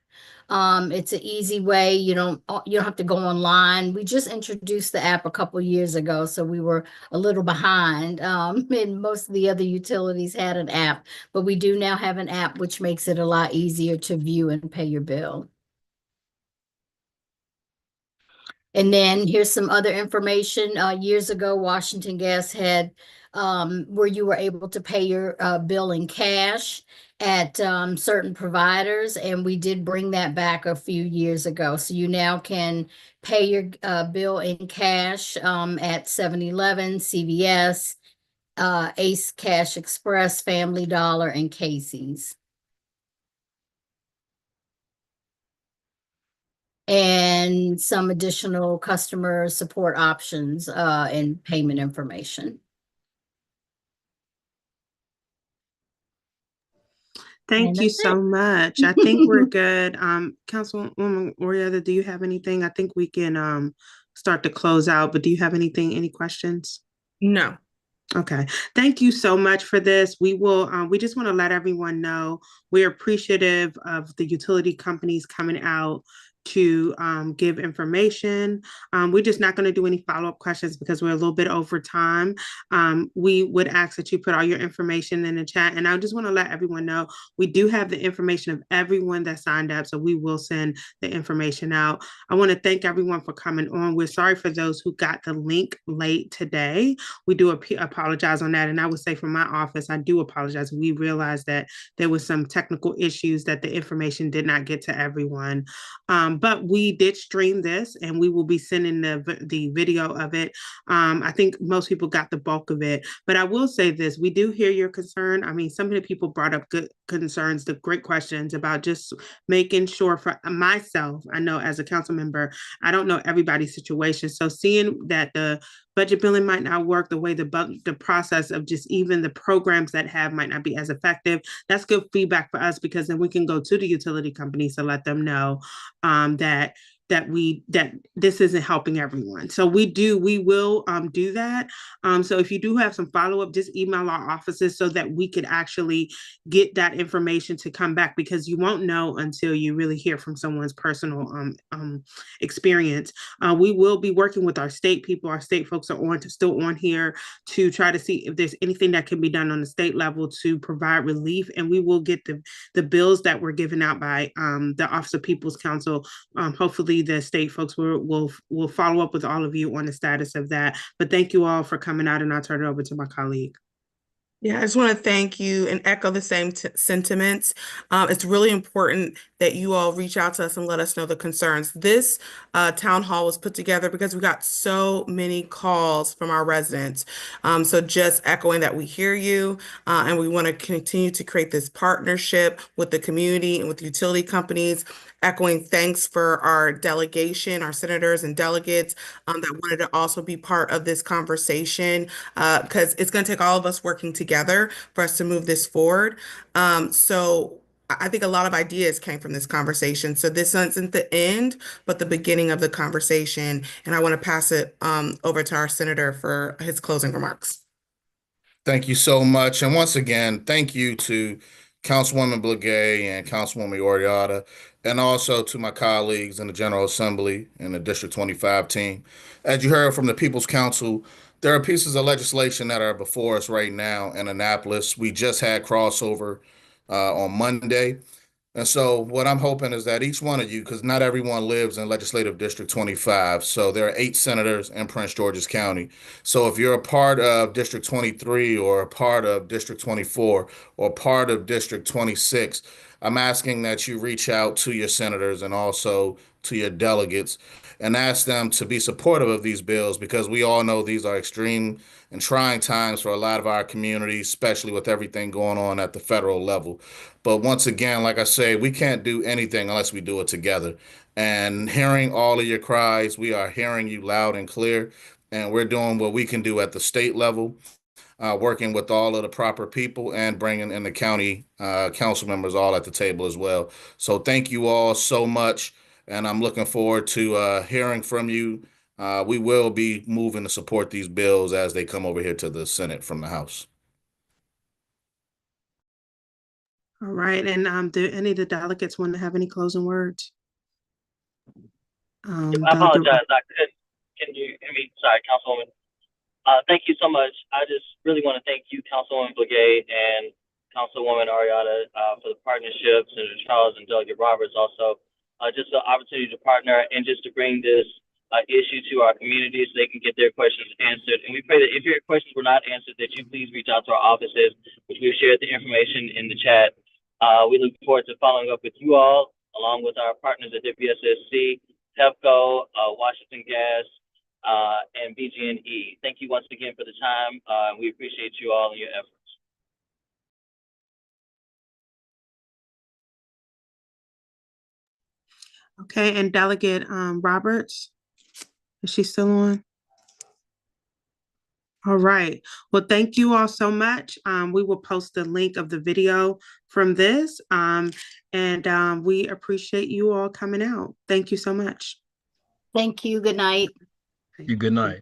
It's an easy way. You don't have to go online. We just introduced the app a couple years ago, so we were a little behind. And most of the other utilities had an app, but we do now have an app, which makes it a lot easier to view and pay your bill. And then here's some other information. Years ago, Washington Gas had where you were able to pay your bill in cash at certain providers, and we did bring that back a few years ago. So you now can pay your bill in cash at 7-Eleven, CVS, Ace Cash Express, Family Dollar, and Casey's. And some additional customer support options and payment information. Thank you so much. I think we're good. Councilwoman Orietta, do you have anything? I think we can start to close out, but do you have anything, any questions? No. Okay. Thank you so much for this. We just want to let everyone know we're appreciative of the utility companies coming out to give information. We're just not going to do any follow-up questions because we're a little bit over time. We would ask that you put all your information in the chat. And I just want to let everyone know we do have the information of everyone that signed up, so we will send the information out. I want to thank everyone for coming on. We're sorry for those who got the link late today. We do apologize on that. And I would say from my office, I do apologize. We realized that there was some technical issues that the information did not get to everyone. But we did stream this and we will be sending the video of it. I think most people got the bulk of it, but I will say this, we do hear your concern. I mean, some of the people brought up good concerns, the great questions about just making sure for myself, I know as a council member, I don't know everybody's situation. So seeing that the budget billing might not work the way the process of just even the programs that have might not be as effective. That's good feedback for us because then we can go to the utility companies to let them know that this isn't helping everyone. So we will do that. So if you do have some follow-up, just email our offices so that we could actually get that information to come back, because you won't know until you really hear from someone's personal experience. We will be working with our state people. Our state folks are still on here to try to see if there's anything that can be done on the state level to provide relief. And we will get the bills that were given out by the Office of People's Counsel. Hopefully the state folks will follow up with all of you on the status of that. But thank you all for coming out, and I'll turn it over to my colleague. Yeah, I just want to thank you and echo the same sentiments. It's really important that you all reach out to us and let us know the concerns. This town hall was put together because we got so many calls from our residents. So just echoing that we hear you and we want to continue to create this partnership with the community and with utility companies. Echoing thanks for our delegation, our senators and delegates that wanted to also be part of this conversation because it's going to take all of us working together for us to move this forward. So I think a lot of ideas came from this conversation. So this isn't the end, but the beginning of the conversation. And I want to pass it over to our senator for his closing remarks. Thank you so much. And once again, thank you to Councilwoman Blagay and Councilwoman Oriata, and also to my colleagues in the General Assembly and the District 25 team. As you heard from the People's Council, There are pieces of legislation that are before us right now in Annapolis. We just had crossover on Monday. And so what I'm hoping is that each one of you, because not everyone lives in Legislative District 25, so there are 8 senators in Prince George's County. So if you're a part of District 23 or a part of District 24 or part of District 26, I'm asking that you reach out to your senators and also to your delegates and ask them to be supportive of these bills, because we all know these are extreme and trying times for a lot of our communities, especially with everything going on at the federal level. But once again, like I say, we can't do anything unless we do it together. And hearing all of your cries, we are hearing you loud and clear, and we're doing what we can do at the state level, working with all of the proper people and bringing in the county council members all at the table as well. So thank you all so much, and I'm looking forward to hearing from you. We will be moving to support these bills as they come over here to the Senate from the House. All right, and do any of the delegates want to have any closing words? I apologize. I couldn't. Can you hear me? Sorry, Councilwoman. Thank you so much. I just really want to thank you, Councilwoman Blagay and Councilwoman Ariata, for the partnership, Senator Charles and Delegate Roberts also. Just the opportunity to partner and just to bring this issue to our community so they can get their questions answered. And we pray that if your questions were not answered, that you please reach out to our offices, which we've shared the information in the chat. We look forward to following up with you all, along with our partners at WSSC, Pepco, Washington Gas, and BG&E. Thank you once again for the time. We appreciate you all and your efforts. Okay, and Delegate Roberts, is she still on? All right. Well, thank you all so much. We will post the link of the video from this, and we appreciate you all coming out. Thank you so much. Thank you. Good night. Good night.